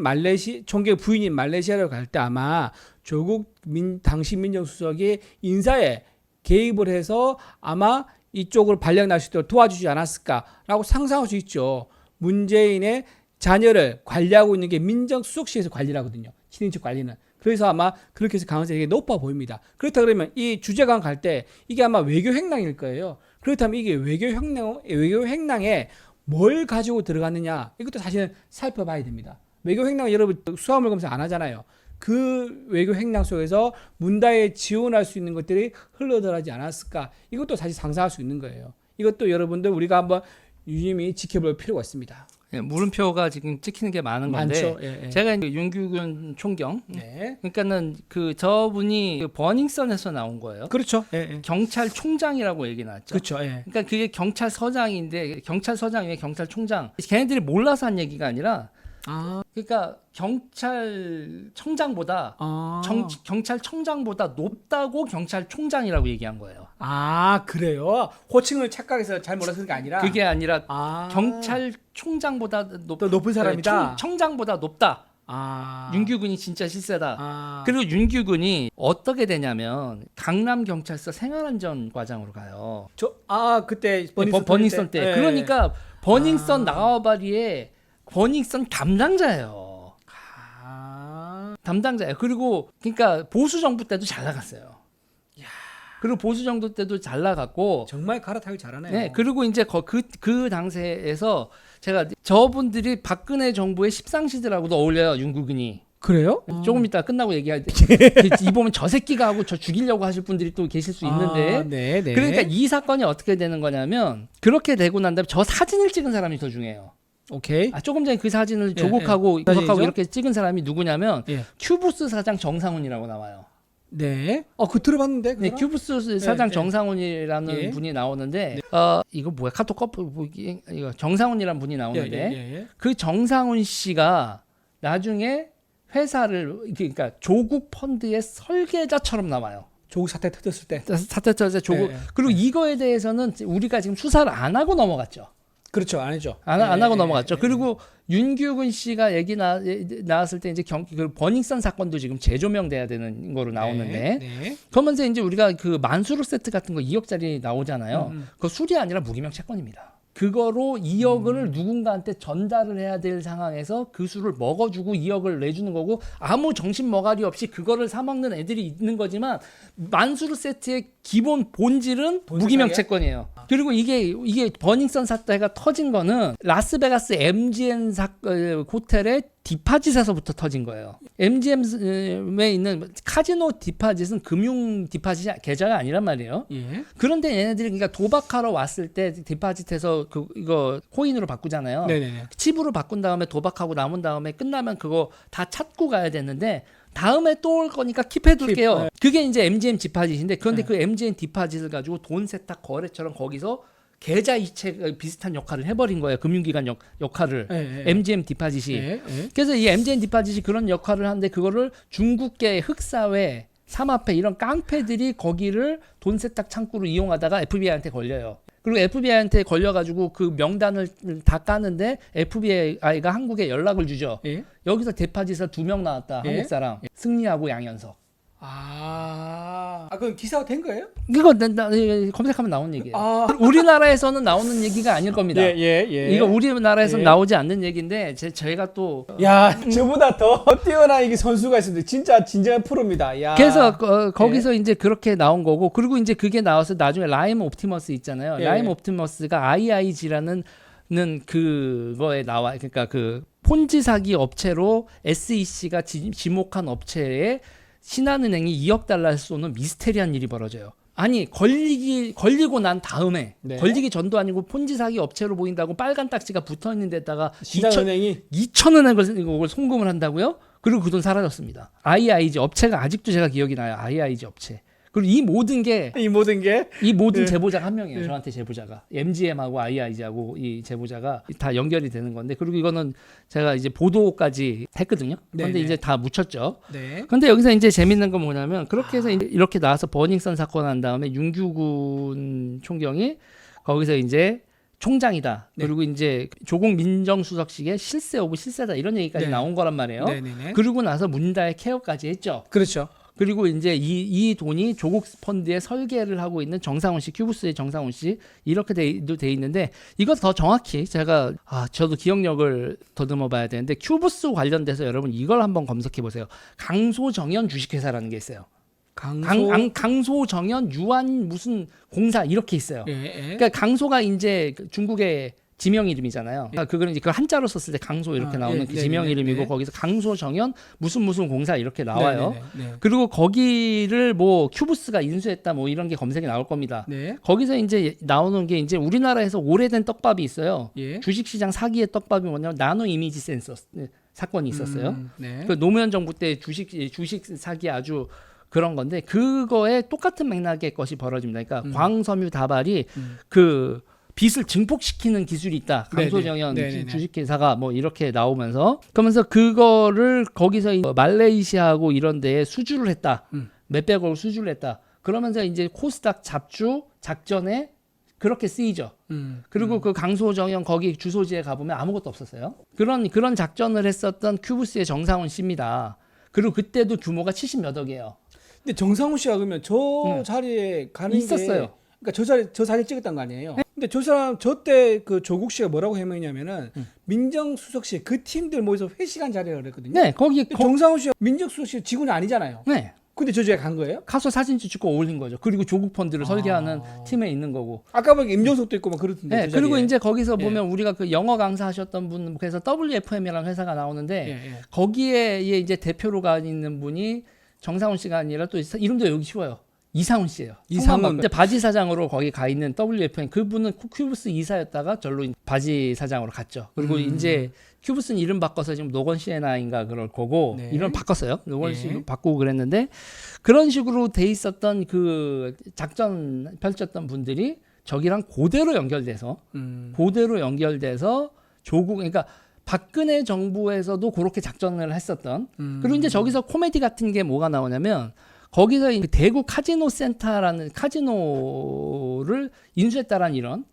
총경 부인인 말레이시아로 갈 때 아마 조국 당시 민정수석이 인사에 개입을 해서 아마 이쪽으로 발령 날 수 있도록 도와주지 않았을까라고 상상할 수 있죠. 문재인의 자녀를 관리하고 있는 게 민정수석실에서 관리를 하거든요. 친인척 관리는. 그래서 아마 그렇게 해서 가능성이 되게 높아 보입니다. 그렇다 그러면 이 주재관 갈 때 이게 아마 외교 횡령일 거예요. 그렇다면 이게 외교 횡령에 뭘 가지고 들어갔느냐 이것도 사실은 살펴봐야 됩니다. 외교 횡령 여러분 수화물 검사 안 하잖아요. 그 외교 횡령 속에서 문다혜에 지원할 수 있는 것들이 흘러들어가지 않았을까 이것도 사실 상상할 수 있는 거예요. 이것도 여러분들 우리가 한번 유심히 지켜볼 필요가 있습니다. 예, 물음표가 지금 찍히는 게 많은 건데 많죠. 예, 예. 제가 이제 윤규근 총경 네. 그러니까는 그 저분이 그 버닝썬에서 나온 거예요. 그렇죠. 예, 예. 경찰총장이라고 얘기 나왔죠. 그렇죠. 예. 그러니까 그게 경찰서장인데 경찰서장 위에 경찰총장. 걔네들이 몰라서 한 얘기가 아니라 그러니까 경찰청장보다 경찰청장보다 높다고 경찰총장이라고 얘기한 거예요. 아 그래요? 호칭을 착각해서 잘 몰라서 그런 게 아니라 그게 아니라 경찰총장보다 더 높은 사람이다. 청장보다 높다. 윤규근이 진짜 실세다. 그리고 윤규근이 어떻게 되냐면 강남 경찰서 생활안전 과장으로 가요. 그때 버닝썬 때. 예. 그러니까 버닝썬 나와바리에 버닝썬 담당자예요. 담당자예요. 그리고 그러니까 보수 정부 때도 잘 나갔어요. 그리고 보수 정부 때도 잘 나갔고 정말 갈아타기 잘하네요. 네, 그리고 이제 그 당시에서 제가 저분들이 박근혜 정부의 십상시들하고도 어울려요. 윤규근이. 그래요? 조금 이따 끝나고 얘기할 때 이 보면 저 새끼가 하고 저 죽이려고 하실 분들이 또 계실 수 있는데 네. 그러니까 이 사건이 어떻게 되는 거냐면 그렇게 되고 난 다음에 저 사진을 찍은 사람이 더 중요해요. 오케이. 조금 전에 그 사진을 예, 조국하고 예. 조국하고 사진이죠? 이렇게 찍은 사람이 누구냐면 예. 큐브스 사장 정상훈이라고 나와요. 네. 그 들어봤는데. 그 네, 사람? 큐브스 사장 예. 정상훈이라는 예. 분이 나오는데 이거 뭐야? 카톡 커플 이거 정상훈이라는 분이 나오는데 예. 그 정상훈 씨가 나중에 회사를 그러니까 조국 펀드의 설계자처럼 나와요. 조국 사태 터졌을 때. 사태 터져 조국 예. 그리고 이거에 대해서는 우리가 지금 수사를 안 하고 넘어갔죠. 그렇죠. 안 했죠. 안 하고 넘어갔죠. 그리고 윤규근 씨가 나왔을 때 이제 그 버닝썬 사건도 지금 재조명돼야 되는 거로 나오는데 네. 그러면서 이제 우리가 그 만수르 세트 같은 거 2억짜리 나오잖아요. 그거 술이 아니라 무기명 채권입니다. 그거로 2억을 누군가한테 전달을 해야 될 상황에서 그 술을 먹어주고 2억을 내주는 거고 아무 정신 머가리 없이 그거를 사 먹는 애들이 있는 거지만 만수르 세트의 기본 본질은 무기명 채권이에요. 그리고 이게 버닝썬 사태가 터진 거는 라스베가스 MGM 호텔의 디파짓에서부터 터진 거예요. MGM에 있는 카지노 디파짓은 금융 디파짓 계좌가 아니란 말이에요. 예. 그런데 얘네들이 그러니까 도박하러 왔을 때 디파짓해서 이거 코인으로 바꾸잖아요. 네네네. 칩으로 바꾼 다음에 도박하고 남은 다음에 끝나면 그거 다 찾고 가야 되는데 다음에 또 올 거니까 킵해둘게요. 네. 그게 이제 MGM 디파짓인데 그런데 네. 그 MGM 디파짓을 가지고 돈 세탁 거래처럼 거기서 계좌 이체 비슷한 역할을 해버린 거예요. 금융기관 역할을 MGM 디파짓이. 그래서 이 MGM 디파짓이 그런 역할을 하는데 그거를 중국계 흑사회, 삼합회 이런 깡패들이 거기를 돈 세탁 창구로 이용하다가 FBI한테 걸려요. 그리고 FBI한테 걸려가지고 그 명단을 다 까는데 FBI가 한국에 연락을 주죠. 여기서 디파짓을 2명 나왔다. 한국 사람. 승리하고 양현석. 그건 기사가 된 거예요? 이거 검색하면 나오는 얘기예요. 우리나라에서는 나오는 얘기가 아닐 겁니다. 이거 우리나라에서는 나오지 않는 얘기인데 제가 또 저보다 더 뛰어난 이게 선수가 있었는데 진짜 진정한 프로입니다. 그래서 거기서 이제 그렇게 나온 거고 그리고 이제 그게 나와서 나중에 라임 옵티머스 있잖아요. 라임 옵티머스가 IIG라는 그거에 나와 그러니까 그 폰지 사기 업체로 SEC가 지목한 업체에 신한은행이 2억 달러를 쏘는 미스테리한 일이 벌어져요. 아니 걸리고 난 다음에 걸리기 전도 아니고 폰지 사기 업체로 보인다고 빨간 딱지가 붙어 있는 데다가 신한은행이 2,000원을 송금을 한다고요? 그리고 그 돈 사라졌습니다. IIG 업체가 아직도 제가 기억이 나요. IIG 업체. 그리고 이 모든 제보자가 한 명이에요. 저한테 제보자가 MGM하고 IIG하고 이 제보자가 다 연결이 되는 건데 그리고 이거는 제가 이제 보도까지 했거든요. 그런데 이제 다 묻혔죠. 그런데 여기서 이제 재밌는 건 뭐냐면 그렇게 해서 이렇게 나와서 버닝썬 사건 한 다음에 윤규군 총경이 거기서 이제 총장이다. 그리고 이제 조국 민정수석실의 실세 오브 실세다 이런 얘기까지 나온 거란 말이에요. 그리고 나서 문다의 케어까지 했죠. 그렇죠. 그리고 이제 이 돈이 조국 펀드에 설계를 하고 있는 정상훈 씨, 큐브스의 정상훈 씨 이렇게 돼 있는데 이거 더 정확히 제가 저도 기억력을 더듬어 봐야 되는데 큐브스 관련돼서 여러분 이걸 한번 검색해 보세요. 강소정연 주식회사라는 게 있어요. 강소정연 유한 무슨 공사 이렇게 있어요. 그러니까 강소가 이제 중국의 지명 이름이잖아요. 그거는 이제 그 한자로 썼을 때 강소 이렇게 나오는 그 지명 이름이고 거기서 강소정연 무슨 공사 이렇게 나와요. 그리고 거기를 뭐 큐브스가 인수했다 뭐 이런 게 검색이 나올 겁니다. 거기서 이제 나오는 게 이제 우리나라에서 오래된 떡밥이 있어요. 주식시장 사기의 떡밥이 뭐냐면 나노 이미지 센서 사건이 있었어요. 그 노무현 정부 때 주식 사기 아주 그런 건데 그거에 똑같은 맥락의 것이 벌어집니다. 그러니까 광섬유 다발이 그 빚을 증폭시키는 기술이 있다. 강소정연 주식회사가 뭐 이렇게 나오면서 그러면서 그거를 거기서 말레이시아하고 이런 데에 수주를 했다. 몇백억을 수주를 했다. 그러면서 이제 코스닥 잡주 작전에 그렇게 쓰이죠. 그리고 그 강소정연 거기 주소지에 가보면 아무것도 없었어요. 그런 작전을 했었던 큐브스의 정상훈 씨입니다. 그리고 그때도 규모가 70몇 억이에요. 근데 정상훈 씨가 그러면 저 자리에 가는 있었어요. 그러니까 저 사진 찍었단 거 아니에요. 근데 저 사람 저때 그 조국 씨가 뭐라고 해명했냐면은 민정수석실 그 팀들 모여서 회식한 자리라 그랬거든요. 네, 거기 정상훈 씨가 민정수석실 직원이 아니잖아요. 네. 근데 저 자리에 간 거예요? 가서 사진 찍고 어울린 거죠. 그리고 조국 펀드를 설계하는 팀에 있는 거고. 아까 보니까 임종석도 있고 막 그렇던데. 네, 그리고 이제 거기서 보면 우리가 그 영어 강사하셨던 분 그래서 WFM이라는 회사가 나오는데 거기에 이제 대표로 가 있는 분이 정상훈 씨가 아니라 또 이름도 여기 쉬워요. 이상훈 씨예요. 이상훈. 이제 바지 사장으로 거기 가 있는 WFM 그분은 큐브스 이사였다가 절로 바지 사장으로 갔죠. 그리고 이제 큐브스는 이름 바꿔서 지금 노건 시에나인가 그럴 거고 네. 이름 바꿨어요. 노건 씨 네. 바꾸고 그랬는데 그런 식으로 돼 있었던 그 작전 펼쳤던 분들이 저기랑 그대로 연결돼서 조국 그러니까 박근혜 정부에서도 그렇게 작전을 했었던 그리고 이제 저기서 코미디 같은 게 뭐가 나오냐면 거기서 대구 카지노 센터라는 카지노를 인수했다라는 이런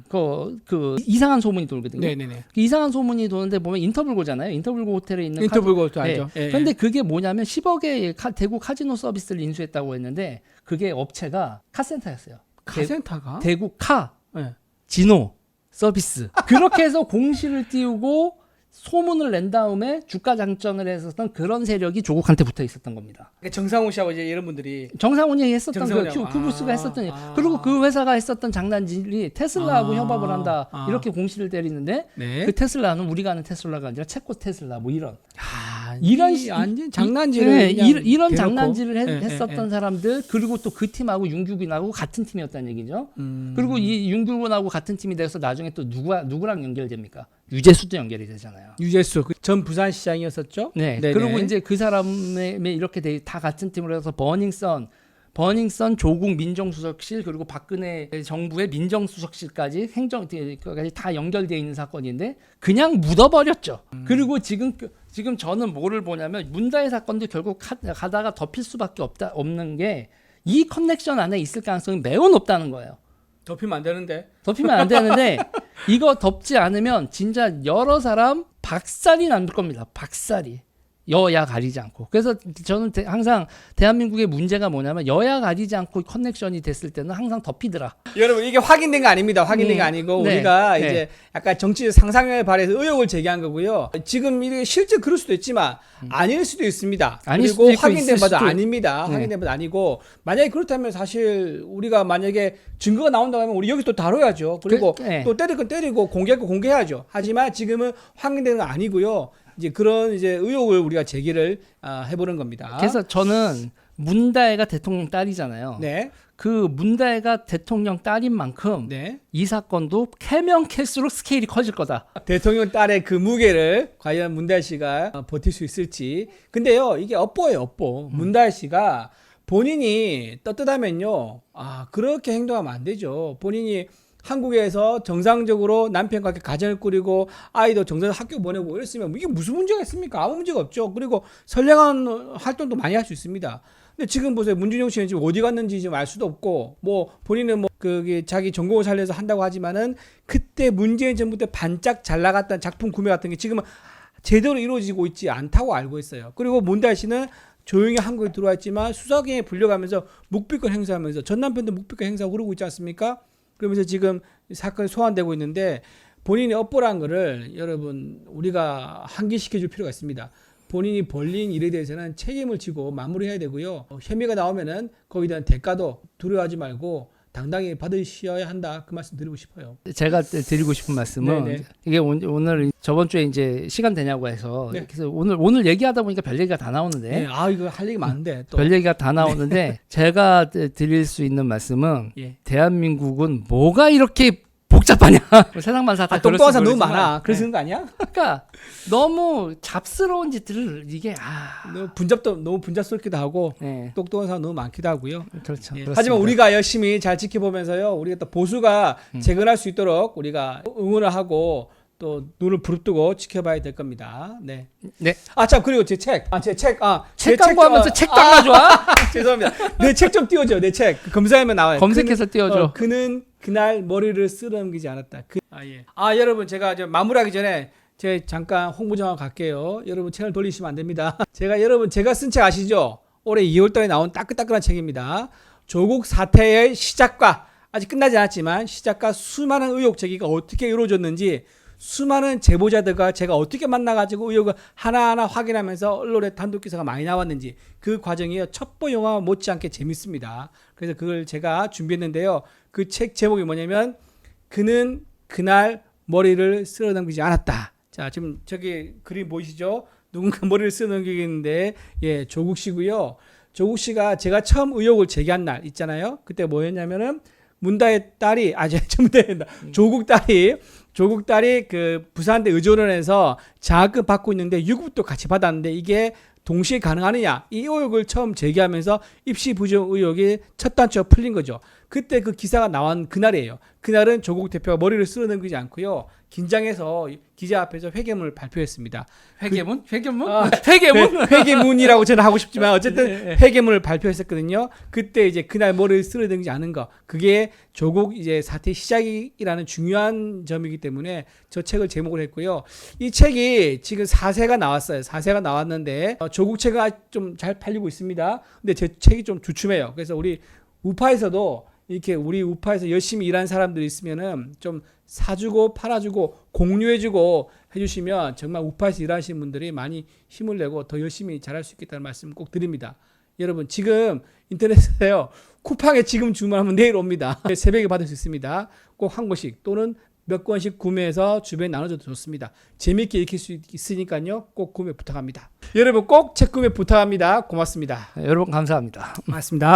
그 이상한 소문이 돌거든요. 네네네. 그 이상한 소문이 도는데 보면 인터블고잖아요. 인터블고 호텔에 있는 인터블고도 알죠. 네. 그런데 그게 뭐냐면 10억의 대구 카지노 서비스를 인수했다고 했는데 그게 업체가 카센터였어요. 카센터가? 대구 카 네. 지노 서비스 그렇게 해서 공시를 띄우고 소문을 낸 다음에 주가 장전을 했었던 그런 세력이 조국한테 붙어 있었던 겁니다. 정상훈 씨하고 이제 이런 분들이 정상훈이 했었던 정상훈이 큐브스가 했었던 그리고 그 회사가 했었던 장난질이 테슬라하고 협업을 한다 이렇게 공시를 때리는데 네. 그 테슬라는 우리가 아는 테슬라가 아니라 체코 테슬라 뭐 이런 완전 장난질을 이런 대놓고. 장난질을 네, 했었던 사람들 그리고 또 그 팀하고 윤규근하고 같은 팀이었다는 얘기죠. 그리고 이 윤규근하고 같은 팀이 돼서 나중에 또 누구랑 연결됩니까? 유재수도 연결이 되잖아요. 유재수 전 부산시장이었었죠. 네. 네네. 그리고 이제 그 사람의 이렇게 다 같은 팀으로 해서 버닝썬 조국 민정수석실 그리고 박근혜 정부의 민정수석실까지 행정까지 다 연결되어 있는 사건인데 그냥 묻어버렸죠. 그리고 지금 저는 뭐를 보냐면 문다혜 사건도 결국 가다가 덮일 수밖에 없는 게 이 커넥션 안에 있을 가능성이 매우 높다는 거예요. 덮이면 안 되는데. 덮이면 안 되는데 이거 덮지 않으면 진짜 여러 사람 박살이 날 겁니다. 박살이. 여야 가리지 않고. 그래서 저는 항상 대한민국의 문제가 뭐냐면 여야 가리지 않고 커넥션이 됐을 때는 항상 덮이더라. 여러분 이게 확인된 거 아닙니다. 확인된 거 아니고 네. 우리가 네. 이제 약간 정치적 상상력에 발해서 의혹을 제기한 거고요. 지금 이게 실제 그럴 수도 있지만 아닐 수도 있습니다. 아닐 그리고 수도 있고 확인된 있을 바도 수도 아닙니다. 네. 확인된 바도 아니고 만약에 그렇다면 사실 우리가 만약에 증거가 나온다고 하면 우리 여기 또 다뤄야죠. 그리고 네. 또 때릴 건 때리고 공개할 거 공개해야죠. 하지만 지금은 확인된 건 아니고요. 이제 그런 이제 의혹을 우리가 제기를 해보는 겁니다. 그래서 저는 문다혜가 대통령 딸이잖아요. 네. 그 문다혜가 대통령 딸인 만큼 네. 이 사건도 캐면 캘수록 스케일이 커질 거다. 대통령 딸의 그 무게를 과연 문다혜 씨가 버틸 수 있을지. 근데요, 이게 업보예요, 업보. 문다혜 씨가 본인이 떳떳하면요, 그렇게 행동하면 안 되죠. 본인이 한국에서 정상적으로 남편과 함께 가정을 꾸리고 아이도 정상적으로 학교 보내고 이랬으면 이게 무슨 문제가 있습니까? 아무 문제가 없죠. 그리고 선량한 활동도 많이 할 수 있습니다. 근데 지금 보세요. 문준용 씨는 지금 어디 갔는지 지금 알 수도 없고, 뭐 본인은 뭐 그게 자기 전공을 살려서 한다고 하지만은 그때 문재인 정부 때 반짝 잘 나갔던 작품 구매 같은 게 지금은 제대로 이루어지고 있지 않다고 알고 있어요. 그리고 문다혜 씨는 조용히 한국에 들어와 있지만 수사기에 불려가면서 묵비권 행사하면서 전 남편도 묵비권 행사하고 그러고 있지 않습니까? 그러면서 지금 사건이 소환되고 있는데 본인이 업보란 거를 여러분 우리가 상기시켜 줄 필요가 있습니다. 본인이 벌린 일에 대해서는 책임을 지고 마무리해야 되고요. 혐의가 나오면은 거기에 대한 대가도 두려워하지 말고 당당히 받으셔야 한다. 그 말씀 드리고 싶어요. 제가 드리고 싶은 말씀은 네네. 이게 오늘 저번 주에 이제 시간 되냐고 해서 네. 그래서 오늘 얘기하다 보니까 별 얘기가 다 나오는데 네. 이거 할 얘기 많은데 또. 별 얘기가 다 나오는데 제가 드릴 수 있는 말씀은 예. 대한민국은 뭐가 이렇게 복잡하냐. 세상만 사다 똑똑한 사람 너무 많아. 그래서 그런 거 아니야? 그러니까 너무 잡스러운 짓들을 이게 너무 분잡스럽기도 하고 네. 똑똑한 사람 너무 많기도 하고요. 그렇죠. 예. 그렇습니다. 하지만 우리가 열심히 잘 지켜보면서요. 우리가 또 보수가 재건할 수 있도록 우리가 응원을 하고 또 눈을 부릅뜨고 지켜봐야 될 겁니다. 네. 네. 참 그리고 제 책. 책 광고하면서 책도 안 가져와? 죄송합니다. 내 책 좀 띄워줘. 내 책. 검사하면 나와요. 검색해서 띄워줘. 그는 그날 머리를 쓸어넘기지 않았다. 예. 여러분 제가 이제 마무리하기 전에 제 잠깐 홍보 좀 하고 갈게요. 여러분 채널 돌리시면 안 됩니다. 제가 쓴 책 아시죠? 올해 2월달에 나온 따끈따끈한 책입니다. 조국 사태의 시작과 아직 끝나지 않았지만 시작과 수많은 의혹 제기가 어떻게 이루어졌는지 수많은 제보자들과 제가 어떻게 만나가지고 의혹을 하나하나 확인하면서 언론에 단독 기사가 많이 나왔는지 그 과정이 첩보 영화 못지않게 재밌습니다. 그래서 그걸 제가 준비했는데요. 그 책 제목이 뭐냐면 그는 그날 머리를 쓸어넘기지 않았다. 자, 지금 저기 그림 보이시죠? 누군가 머리를 쓸어넘기겠는데 조국 씨고요. 조국 씨가 제가 처음 의혹을 제기한 날 있잖아요. 그때 뭐였냐면은 문다의 딸이 조국 딸이 그 부산대 의료원에서 장학금 받고 있는데 유급도 같이 받았는데 이게 동시에 가능하느냐 이 의혹을 처음 제기하면서 입시 부정 의혹이 첫 단추가 풀린 거죠. 그때 그 기사가 나온 그날이에요. 그날은 조국 대표가 머리를 쓸어넘기지 않고요. 긴장해서 기자 앞에서 회계문을 발표했습니다. 회계문? 회계문? 회계문? 회계문이라고 저는 하고 싶지만 어쨌든 회계문을 발표했었거든요. 그때 이제 그날 머리를 쓸어넘기지 않은 거. 그게 조국 이제 사태 시작이라는 중요한 점이기 때문에 저 책을 제목을 했고요. 이 책이 지금 4세가 나왔어요. 4세가 나왔는데 조국 책이 좀 잘 팔리고 있습니다. 근데 제 책이 좀 주춤해요. 그래서 우리 우파에서도 이렇게 우리 우파에서 열심히 일하는 사람들이 있으면은 좀 사주고 팔아주고 공유해주고 해주시면 정말 우파에서 일하시는 분들이 많이 힘을 내고 더 열심히 잘할 수 있겠다는 말씀 꼭 드립니다. 여러분 지금 인터넷에요 쿠팡에 지금 주문하면 내일 옵니다. 새벽에 받을 수 있습니다. 꼭 한 권씩 또는 몇 권씩 구매해서 주변에 나눠줘도 좋습니다. 재미있게 읽힐 수 있으니까요. 꼭 구매 부탁합니다. 여러분 꼭 책 구매 부탁합니다. 고맙습니다. 여러분 감사합니다. 고맙습니다.